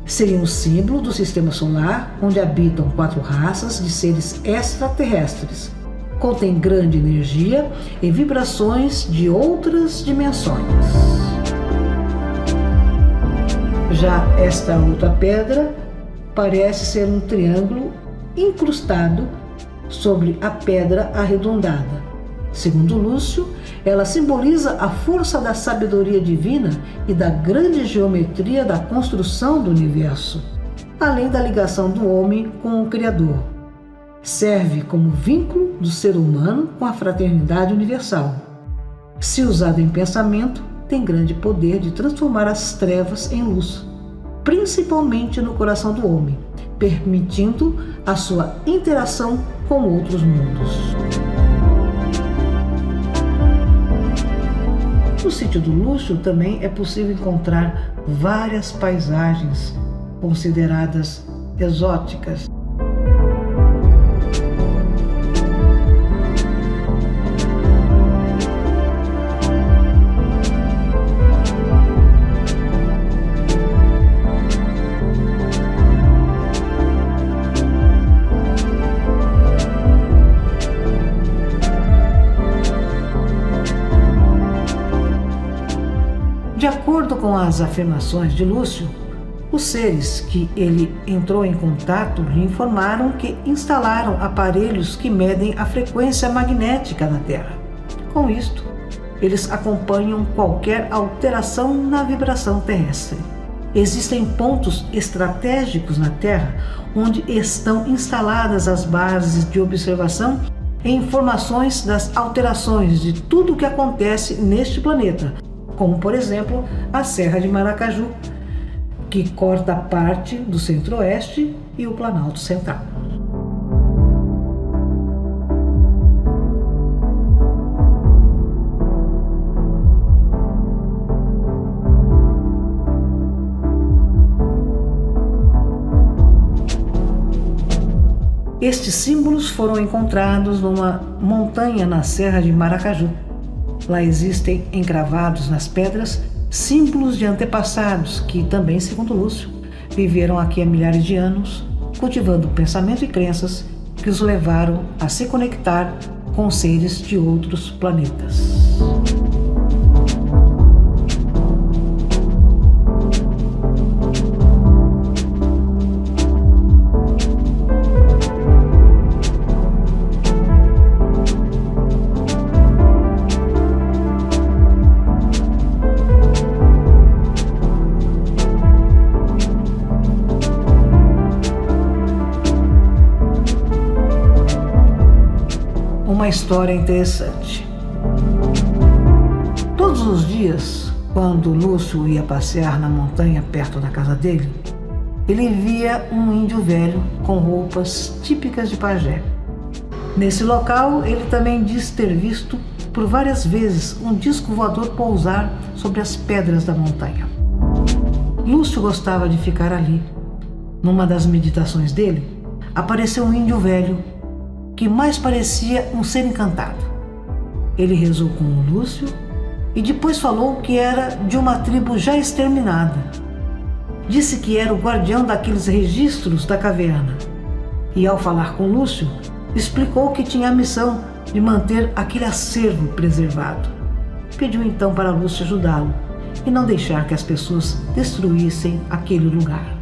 B: Seria um símbolo do sistema solar onde habitam 4 raças de seres extraterrestres. Contém grande energia e vibrações de outras dimensões. Já esta outra pedra parece ser um triângulo incrustado sobre a pedra arredondada. Segundo Lúcio, ela simboliza a força da sabedoria divina e da grande geometria da construção do universo, além da ligação do homem com o Criador. Serve como vínculo do ser humano com a fraternidade universal. Se usado em pensamento, tem grande poder de transformar as trevas em luz, principalmente no coração do homem, permitindo a sua interação com outros mundos. No sítio do Lúcio também é possível encontrar várias paisagens consideradas exóticas. De acordo com as afirmações de Lúcio, os seres que ele entrou em contato lhe informaram que instalaram aparelhos que medem a frequência magnética na Terra. Com isto, eles acompanham qualquer alteração na vibração terrestre. Existem pontos estratégicos na Terra onde estão instaladas as bases de observação e informações das alterações de tudo o que acontece neste planeta, como, por exemplo, a Serra de Maracaju, que corta parte do Centro-Oeste e o Planalto Central. Estes símbolos foram encontrados numa montanha na Serra de Maracaju. Lá existem encravados nas pedras símbolos de antepassados que também, segundo Lúcio, viveram aqui há milhares de anos, cultivando pensamento e crenças que os levaram a se conectar com seres de outros planetas. Uma história interessante. Todos os dias, quando Lúcio ia passear na montanha perto da casa dele, ele via um índio velho com roupas típicas de pajé. Nesse local, ele também diz ter visto por várias vezes um disco voador pousar sobre as pedras da montanha. Lúcio gostava de ficar ali. Numa das meditações dele, apareceu um índio velho que mais parecia um ser encantado. Ele rezou com o Lúcio e depois falou que era de uma tribo já exterminada. Disse que era o guardião daqueles registros da caverna e, ao falar com Lúcio, explicou que tinha a missão de manter aquele acervo preservado. Pediu então para Lúcio ajudá-lo e não deixar que as pessoas destruíssem aquele lugar.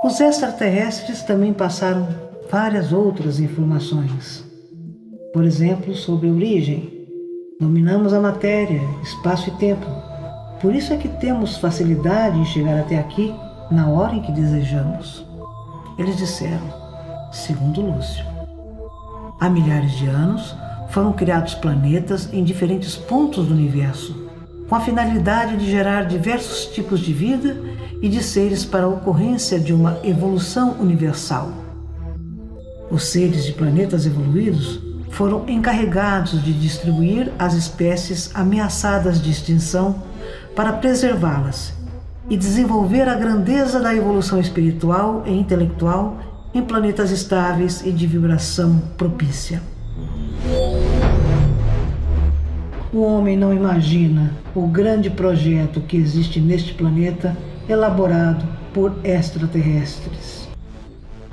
B: Os extraterrestres também passaram várias outras informações. Por exemplo, sobre a origem. Dominamos a matéria, espaço e tempo. Por isso é que temos facilidade em chegar até aqui na hora em que desejamos. Eles disseram, segundo Lúcio, há milhares de anos foram criados planetas em diferentes pontos do universo, com a finalidade de gerar diversos tipos de vida e de seres para a ocorrência de uma evolução universal. Os seres de planetas evoluídos foram encarregados de distribuir as espécies ameaçadas de extinção para preservá-las e desenvolver a grandeza da evolução espiritual e intelectual em planetas estáveis e de vibração propícia. O homem não imagina o grande projeto que existe neste planeta elaborado por extraterrestres.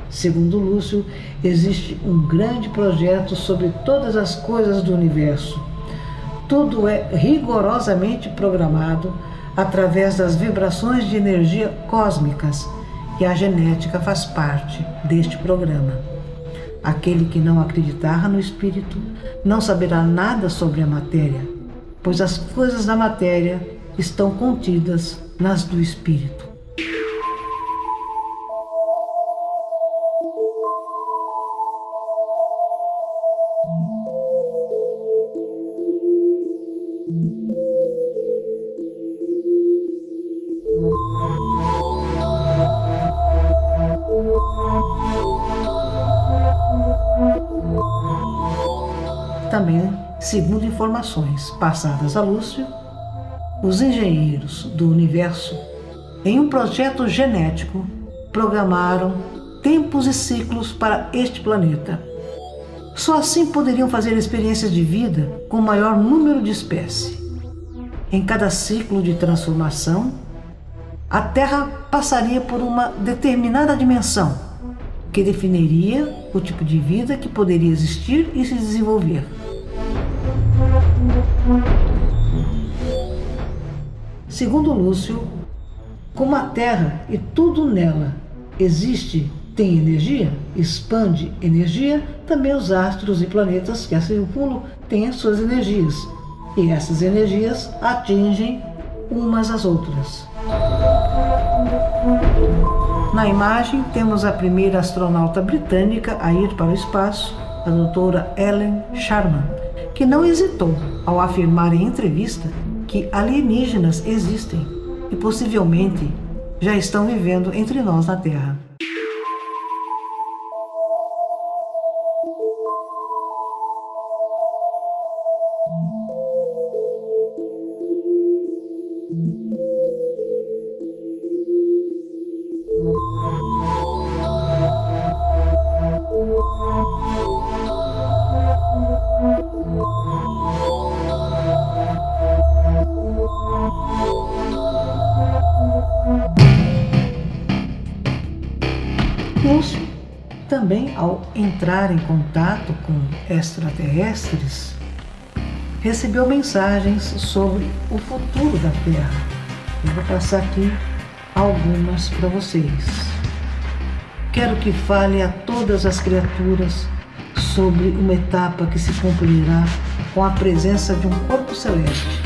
B: Segundo Lúcio, existe um grande projeto sobre todas as coisas do universo. Tudo é rigorosamente programado através das vibrações de energia cósmicas e a genética faz parte deste programa. Aquele que não acreditar no espírito não saberá nada sobre a matéria, pois as coisas da matéria estão contidas nas do espírito. Também, segundo informações passadas a Lúcio, os engenheiros do universo, em um projeto genético, programaram tempos e ciclos para este planeta. Só assim poderiam fazer experiências de vida com maior número de espécies. Em cada ciclo de transformação, a Terra passaria por uma determinada dimensão, que definiria o tipo de vida que poderia existir e se desenvolver. Segundo Lúcio, como a Terra e tudo nela existe, tem energia, expande energia, também os astros e planetas que a circulam têm as suas energias, e essas energias atingem umas às outras. Na imagem temos a primeira astronauta britânica a ir para o espaço, a doutora Ellen Sharman, que não hesitou ao afirmar em entrevista que alienígenas existem e possivelmente já estão vivendo entre nós na Terra. Lúcio, também ao entrar em contato com extraterrestres, recebeu mensagens sobre o futuro da Terra. Eu vou passar aqui algumas para vocês. Quero que fale a todas as criaturas sobre uma etapa que se cumprirá com a presença de um corpo celeste,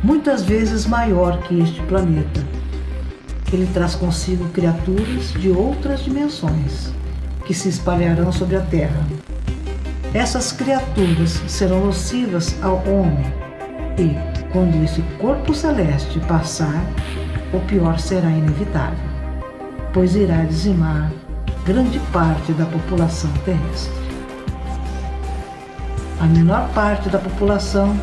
B: muitas vezes maior que este planeta. Ele traz consigo criaturas de outras dimensões, que se espalharão sobre a Terra. Essas criaturas serão nocivas ao homem e, quando esse corpo celeste passar, o pior será inevitável, pois irá dizimar grande parte da população terrestre. A menor parte da população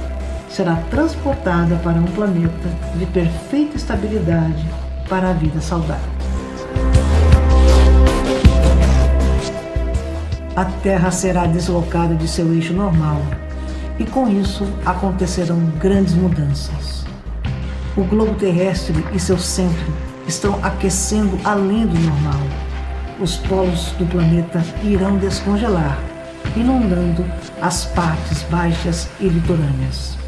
B: será transportada para um planeta de perfeita estabilidade para a vida saudável. A Terra será deslocada de seu eixo normal e com isso acontecerão grandes mudanças. O globo terrestre e seu centro estão aquecendo além do normal. Os polos do planeta irão descongelar, inundando as partes baixas e litorâneas.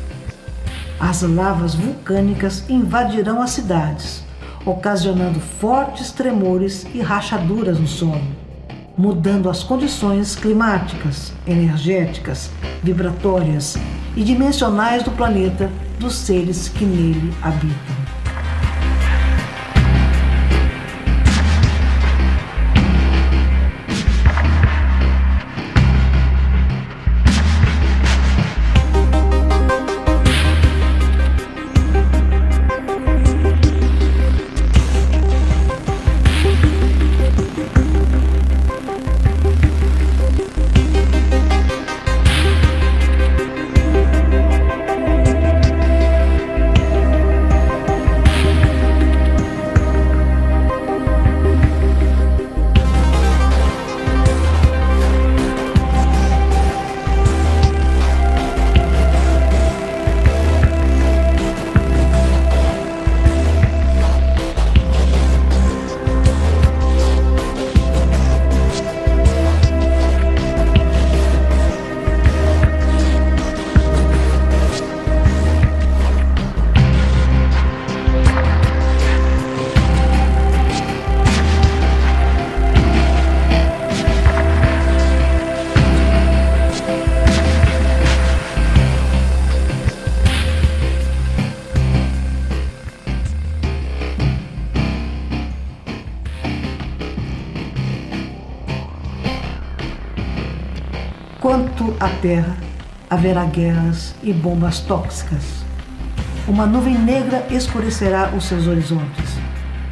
B: As lavas vulcânicas invadirão as cidades, ocasionando fortes tremores e rachaduras no solo, mudando as condições climáticas, energéticas, vibratórias e dimensionais do planeta dos seres que nele habitam. Quanto à Terra, haverá guerras e bombas tóxicas. Uma nuvem negra escurecerá os seus horizontes,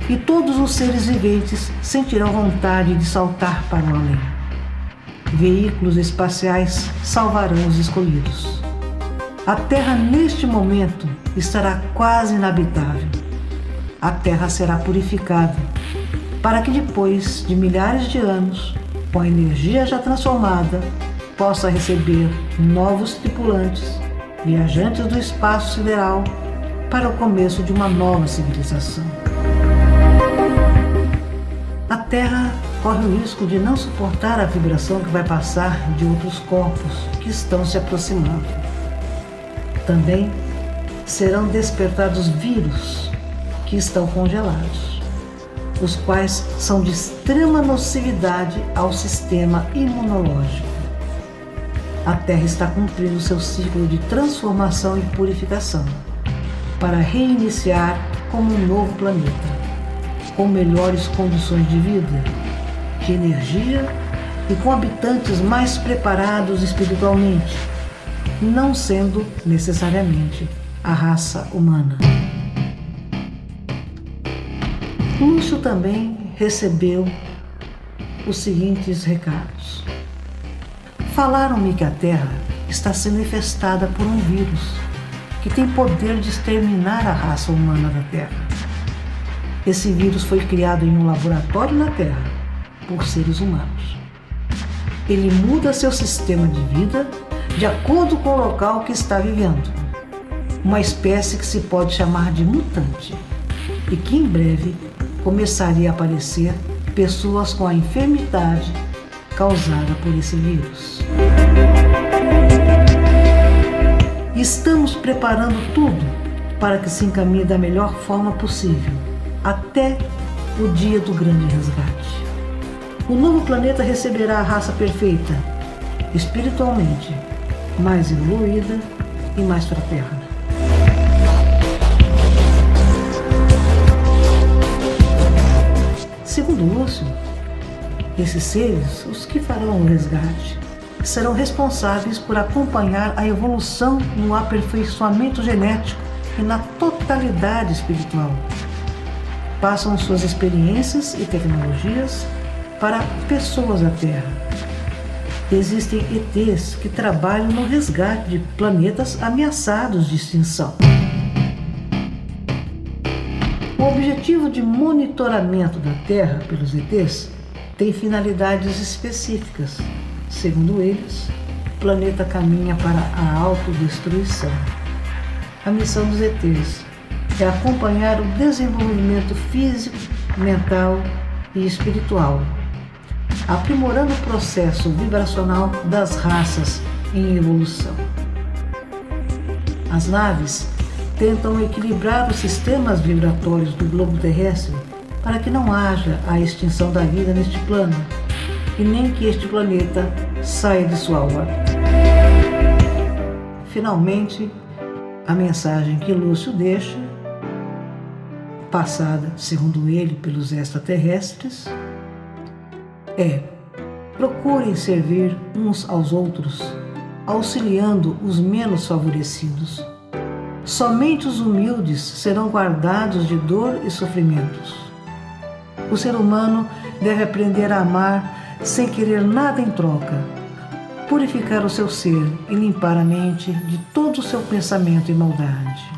B: e todos os seres viventes sentirão vontade de saltar para o além. Veículos espaciais salvarão os escolhidos. A Terra, neste momento, estará quase inabitável. A Terra será purificada, para que depois de milhares de anos, com a energia já transformada, possa receber novos tripulantes, viajantes do espaço sideral, para o começo de uma nova civilização. A Terra corre o risco de não suportar a vibração que vai passar de outros corpos que estão se aproximando. Também serão despertados vírus que estão congelados, os quais são de extrema nocividade ao sistema imunológico. A Terra está cumprindo seu ciclo de transformação e purificação para reiniciar como um novo planeta, com melhores condições de vida, de energia e com habitantes mais preparados espiritualmente, não sendo necessariamente a raça humana. Lúcio também recebeu os seguintes recados. Falaram-me que a Terra está sendo infestada por um vírus que tem poder de exterminar a raça humana da Terra. Esse vírus foi criado em um laboratório na Terra por seres humanos. Ele muda seu sistema de vida de acordo com o local que está vivendo. Uma espécie que se pode chamar de mutante e que em breve começaria a aparecer pessoas com a enfermidade causada por esse vírus. Estamos preparando tudo para que se encaminhe da melhor forma possível, até o dia do grande resgate. O novo planeta receberá a raça perfeita, espiritualmente mais evoluída e mais fraterna. Segundo Lúcio, esses seres, os que farão o resgate, serão responsáveis por acompanhar a evolução no aperfeiçoamento genético e na totalidade espiritual. Passam suas experiências e tecnologias para pessoas da Terra. Existem ETs que trabalham no resgate de planetas ameaçados de extinção. O objetivo de monitoramento da Terra pelos ETs tem finalidades específicas. Segundo eles, o planeta caminha para a autodestruição. A missão dos ETs é acompanhar o desenvolvimento físico, mental e espiritual, aprimorando o processo vibracional das raças em evolução. As naves tentam equilibrar os sistemas vibratórios do globo terrestre para que não haja a extinção da vida neste plano e nem que este planeta saia de sua órbita. Finalmente, a mensagem que Lúcio deixa, passada, segundo ele, pelos extraterrestres, é: procurem servir uns aos outros, auxiliando os menos favorecidos. Somente os humildes serão guardados de dor e sofrimentos. O ser humano deve aprender a amar sem querer nada em troca, purificar o seu ser e limpar a mente de todo o seu pensamento e maldade.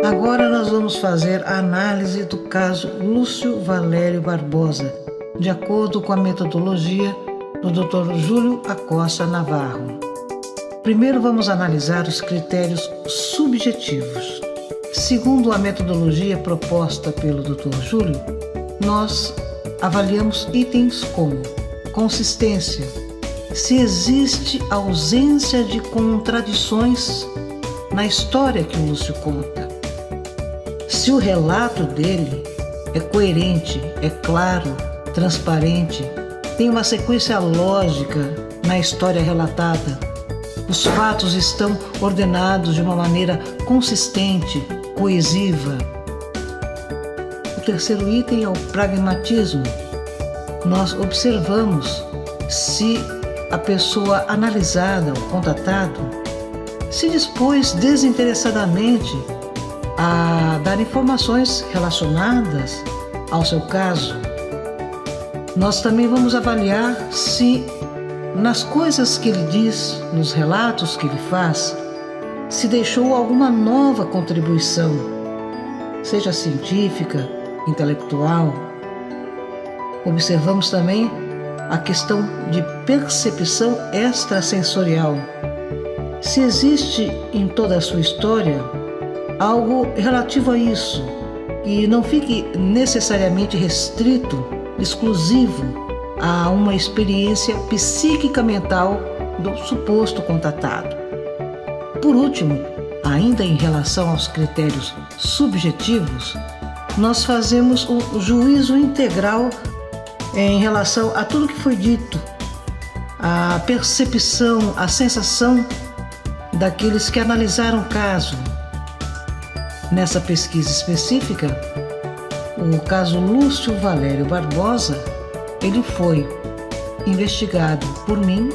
B: Agora nós vamos fazer a análise do caso Lúcio Valério Barbosa, de acordo com a metodologia do Dr. Júlio Acosta Navarro. Primeiro vamos analisar os critérios subjetivos. Segundo a metodologia proposta pelo Dr. Júlio, nós avaliamos itens como consistência, se existe ausência de contradições na história que o Lúcio conta, se o relato dele é coerente, é claro, transparente, tem uma sequência lógica na história relatada, os fatos estão ordenados de uma maneira consistente, coesiva. O terceiro item é o pragmatismo. Nós observamos se a pessoa analisada, o contatado, se dispôs desinteressadamente a dar informações relacionadas ao seu caso. Nós também vamos avaliar se nas coisas que ele diz, nos relatos que ele faz, se deixou alguma nova contribuição, seja científica, intelectual. Observamos também a questão de percepção extrasensorial. Se existe em toda a sua história algo relativo a isso, e não fique necessariamente restrito, exclusivo a uma experiência psíquica mental do suposto contatado. Por último, ainda em relação aos critérios subjetivos, nós fazemos um juízo integral em relação a tudo que foi dito, a percepção, a sensação daqueles que analisaram o caso. Nessa pesquisa específica, o caso Lúcio Valério Barbosa, ele foi investigado por mim,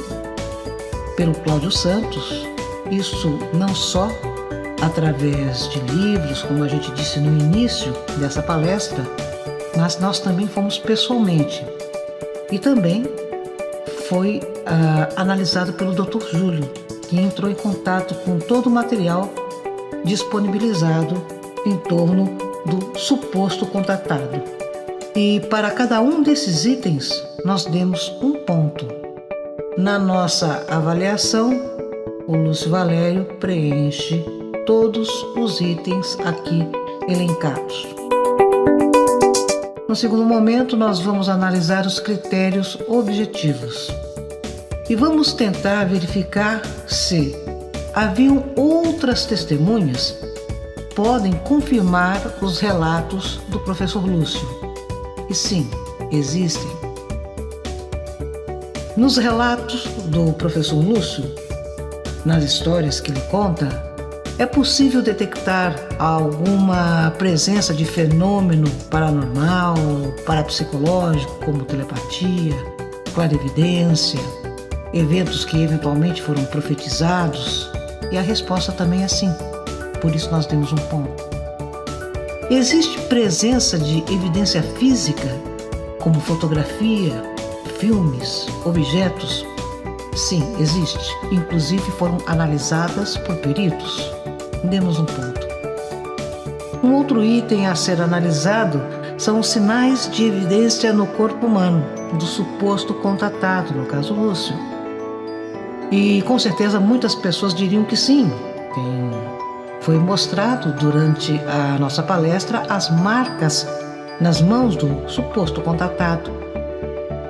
B: pelo Cláudio Santos, isso não só através de livros, como a gente disse no início dessa palestra, mas nós também fomos pessoalmente. E também foi analisado pelo Dr. Júlio, que entrou em contato com todo o material disponibilizado em torno do suposto contatado. E para cada um desses itens, nós demos um ponto. Na nossa avaliação, o Lúcio Valério preenche todos os itens aqui elencados. No segundo momento, nós vamos analisar os critérios objetivos e vamos tentar verificar se haviam outras testemunhas podem confirmar os relatos do professor Lúcio. E sim, existem. Nos relatos do professor Lúcio, nas histórias que ele conta, é possível detectar alguma presença de fenômeno paranormal, parapsicológico, como telepatia, clarividência, eventos que eventualmente foram profetizados? E a resposta também é sim. Por isso nós temos um ponto. Existe presença de evidência física, como fotografia, filmes, objetos? Sim, existe. Inclusive foram analisadas por peritos. Demos um ponto. Um outro item a ser analisado são os sinais de evidência no corpo humano, do suposto contatado, no caso Lúcio. E com certeza muitas pessoas diriam que sim. Foi mostrado durante a nossa palestra as marcas nas mãos do suposto contatado.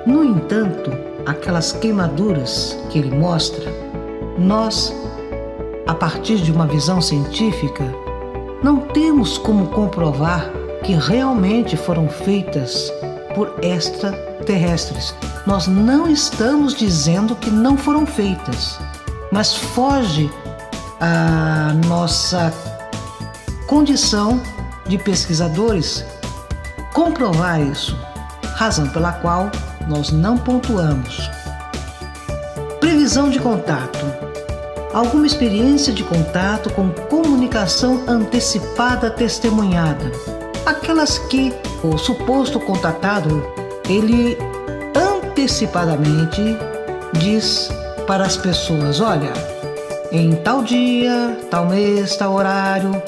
B: No entanto, aquelas queimaduras que ele mostra, nós, a partir de uma visão científica, não temos como comprovar que realmente foram feitas por extraterrestres. Nós não estamos dizendo que não foram feitas, mas foge a nossa condição de pesquisadores comprovar isso, razão pela qual nós não pontuamos. Previsão de contato. Alguma experiência de contato com comunicação antecipada testemunhada. Aquelas que o suposto contatado, ele antecipadamente diz para as pessoas: olha, em tal dia, tal mês, tal horário,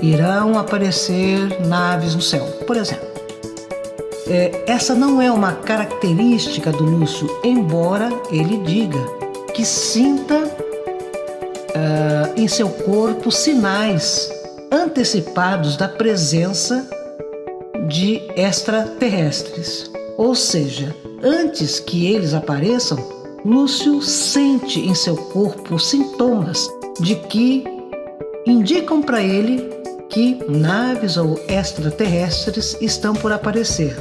B: irão aparecer naves no céu, por exemplo. Essa não é uma característica do Lúcio, embora ele diga que sinta em seu corpo sinais antecipados da presença de extraterrestres. Ou seja, antes que eles apareçam, Lúcio sente em seu corpo sintomas de que indicam para ele que naves ou extraterrestres estão por aparecer.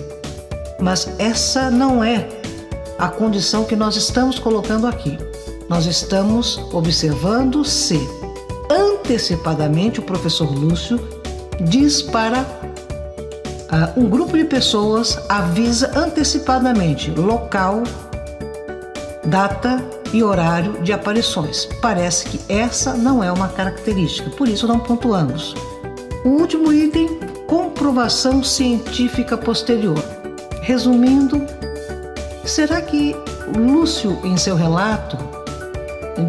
B: Mas essa não é a condição que nós estamos colocando aqui. Nós estamos observando se antecipadamente o professor Lúcio diz para um grupo de pessoas, avisa antecipadamente local, data e horário de aparições. Parece que essa não é uma característica, por isso não pontuamos. O último item, comprovação científica posterior. Resumindo, será que Lúcio, em seu relato,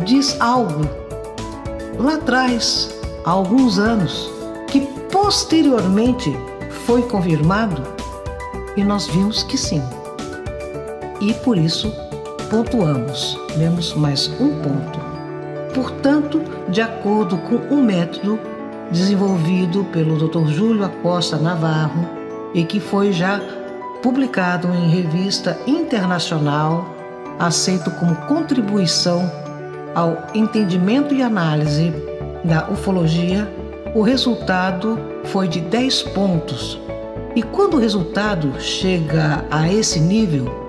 B: diz algo lá atrás, há alguns anos, que posteriormente foi confirmado? E nós vimos que sim. E por isso pontuamos, demos mais um ponto. Portanto, de acordo com um método desenvolvido pelo Dr. Júlio Acosta Navarro e que foi já publicado em revista internacional, aceito como contribuição ao entendimento e análise da ufologia, o resultado foi de 10 pontos. E quando o resultado chega a esse nível,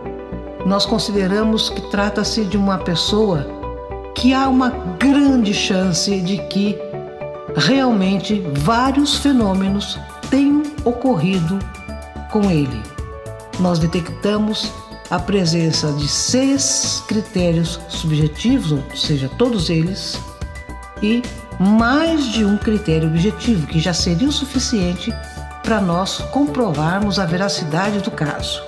B: nós consideramos que trata-se de uma pessoa que há uma grande chance de que realmente vários fenômenos tenham ocorrido com ele. Nós detectamos a presença de 6 critérios subjetivos, ou seja, todos eles, e mais de um critério objetivo, que já seria o suficiente para nós comprovarmos a veracidade do caso.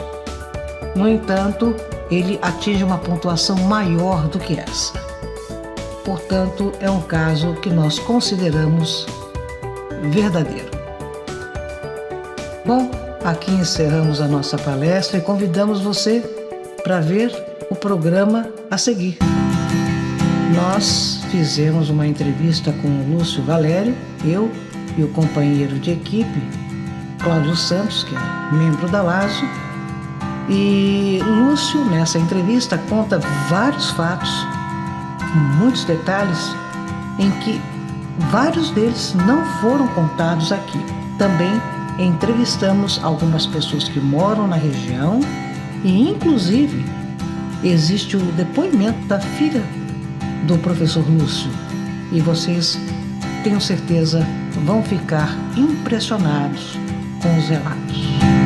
B: No entanto, ele atinge uma pontuação maior do que essa. Portanto, é um caso que nós consideramos verdadeiro. Bom, aqui encerramos a nossa palestra e convidamos você para ver o programa a seguir. Nós fizemos uma entrevista com o Lúcio Valério, eu e o companheiro de equipe, Cláudio Santos, que é membro da LASO. E Lúcio, nessa entrevista, conta vários fatos, muitos detalhes, em que Vários deles não foram contados aqui. Também entrevistamos algumas pessoas que moram na região e, inclusive, existe o depoimento da filha do professor Lúcio. E vocês, tenho certeza, vão ficar impressionados com os relatos.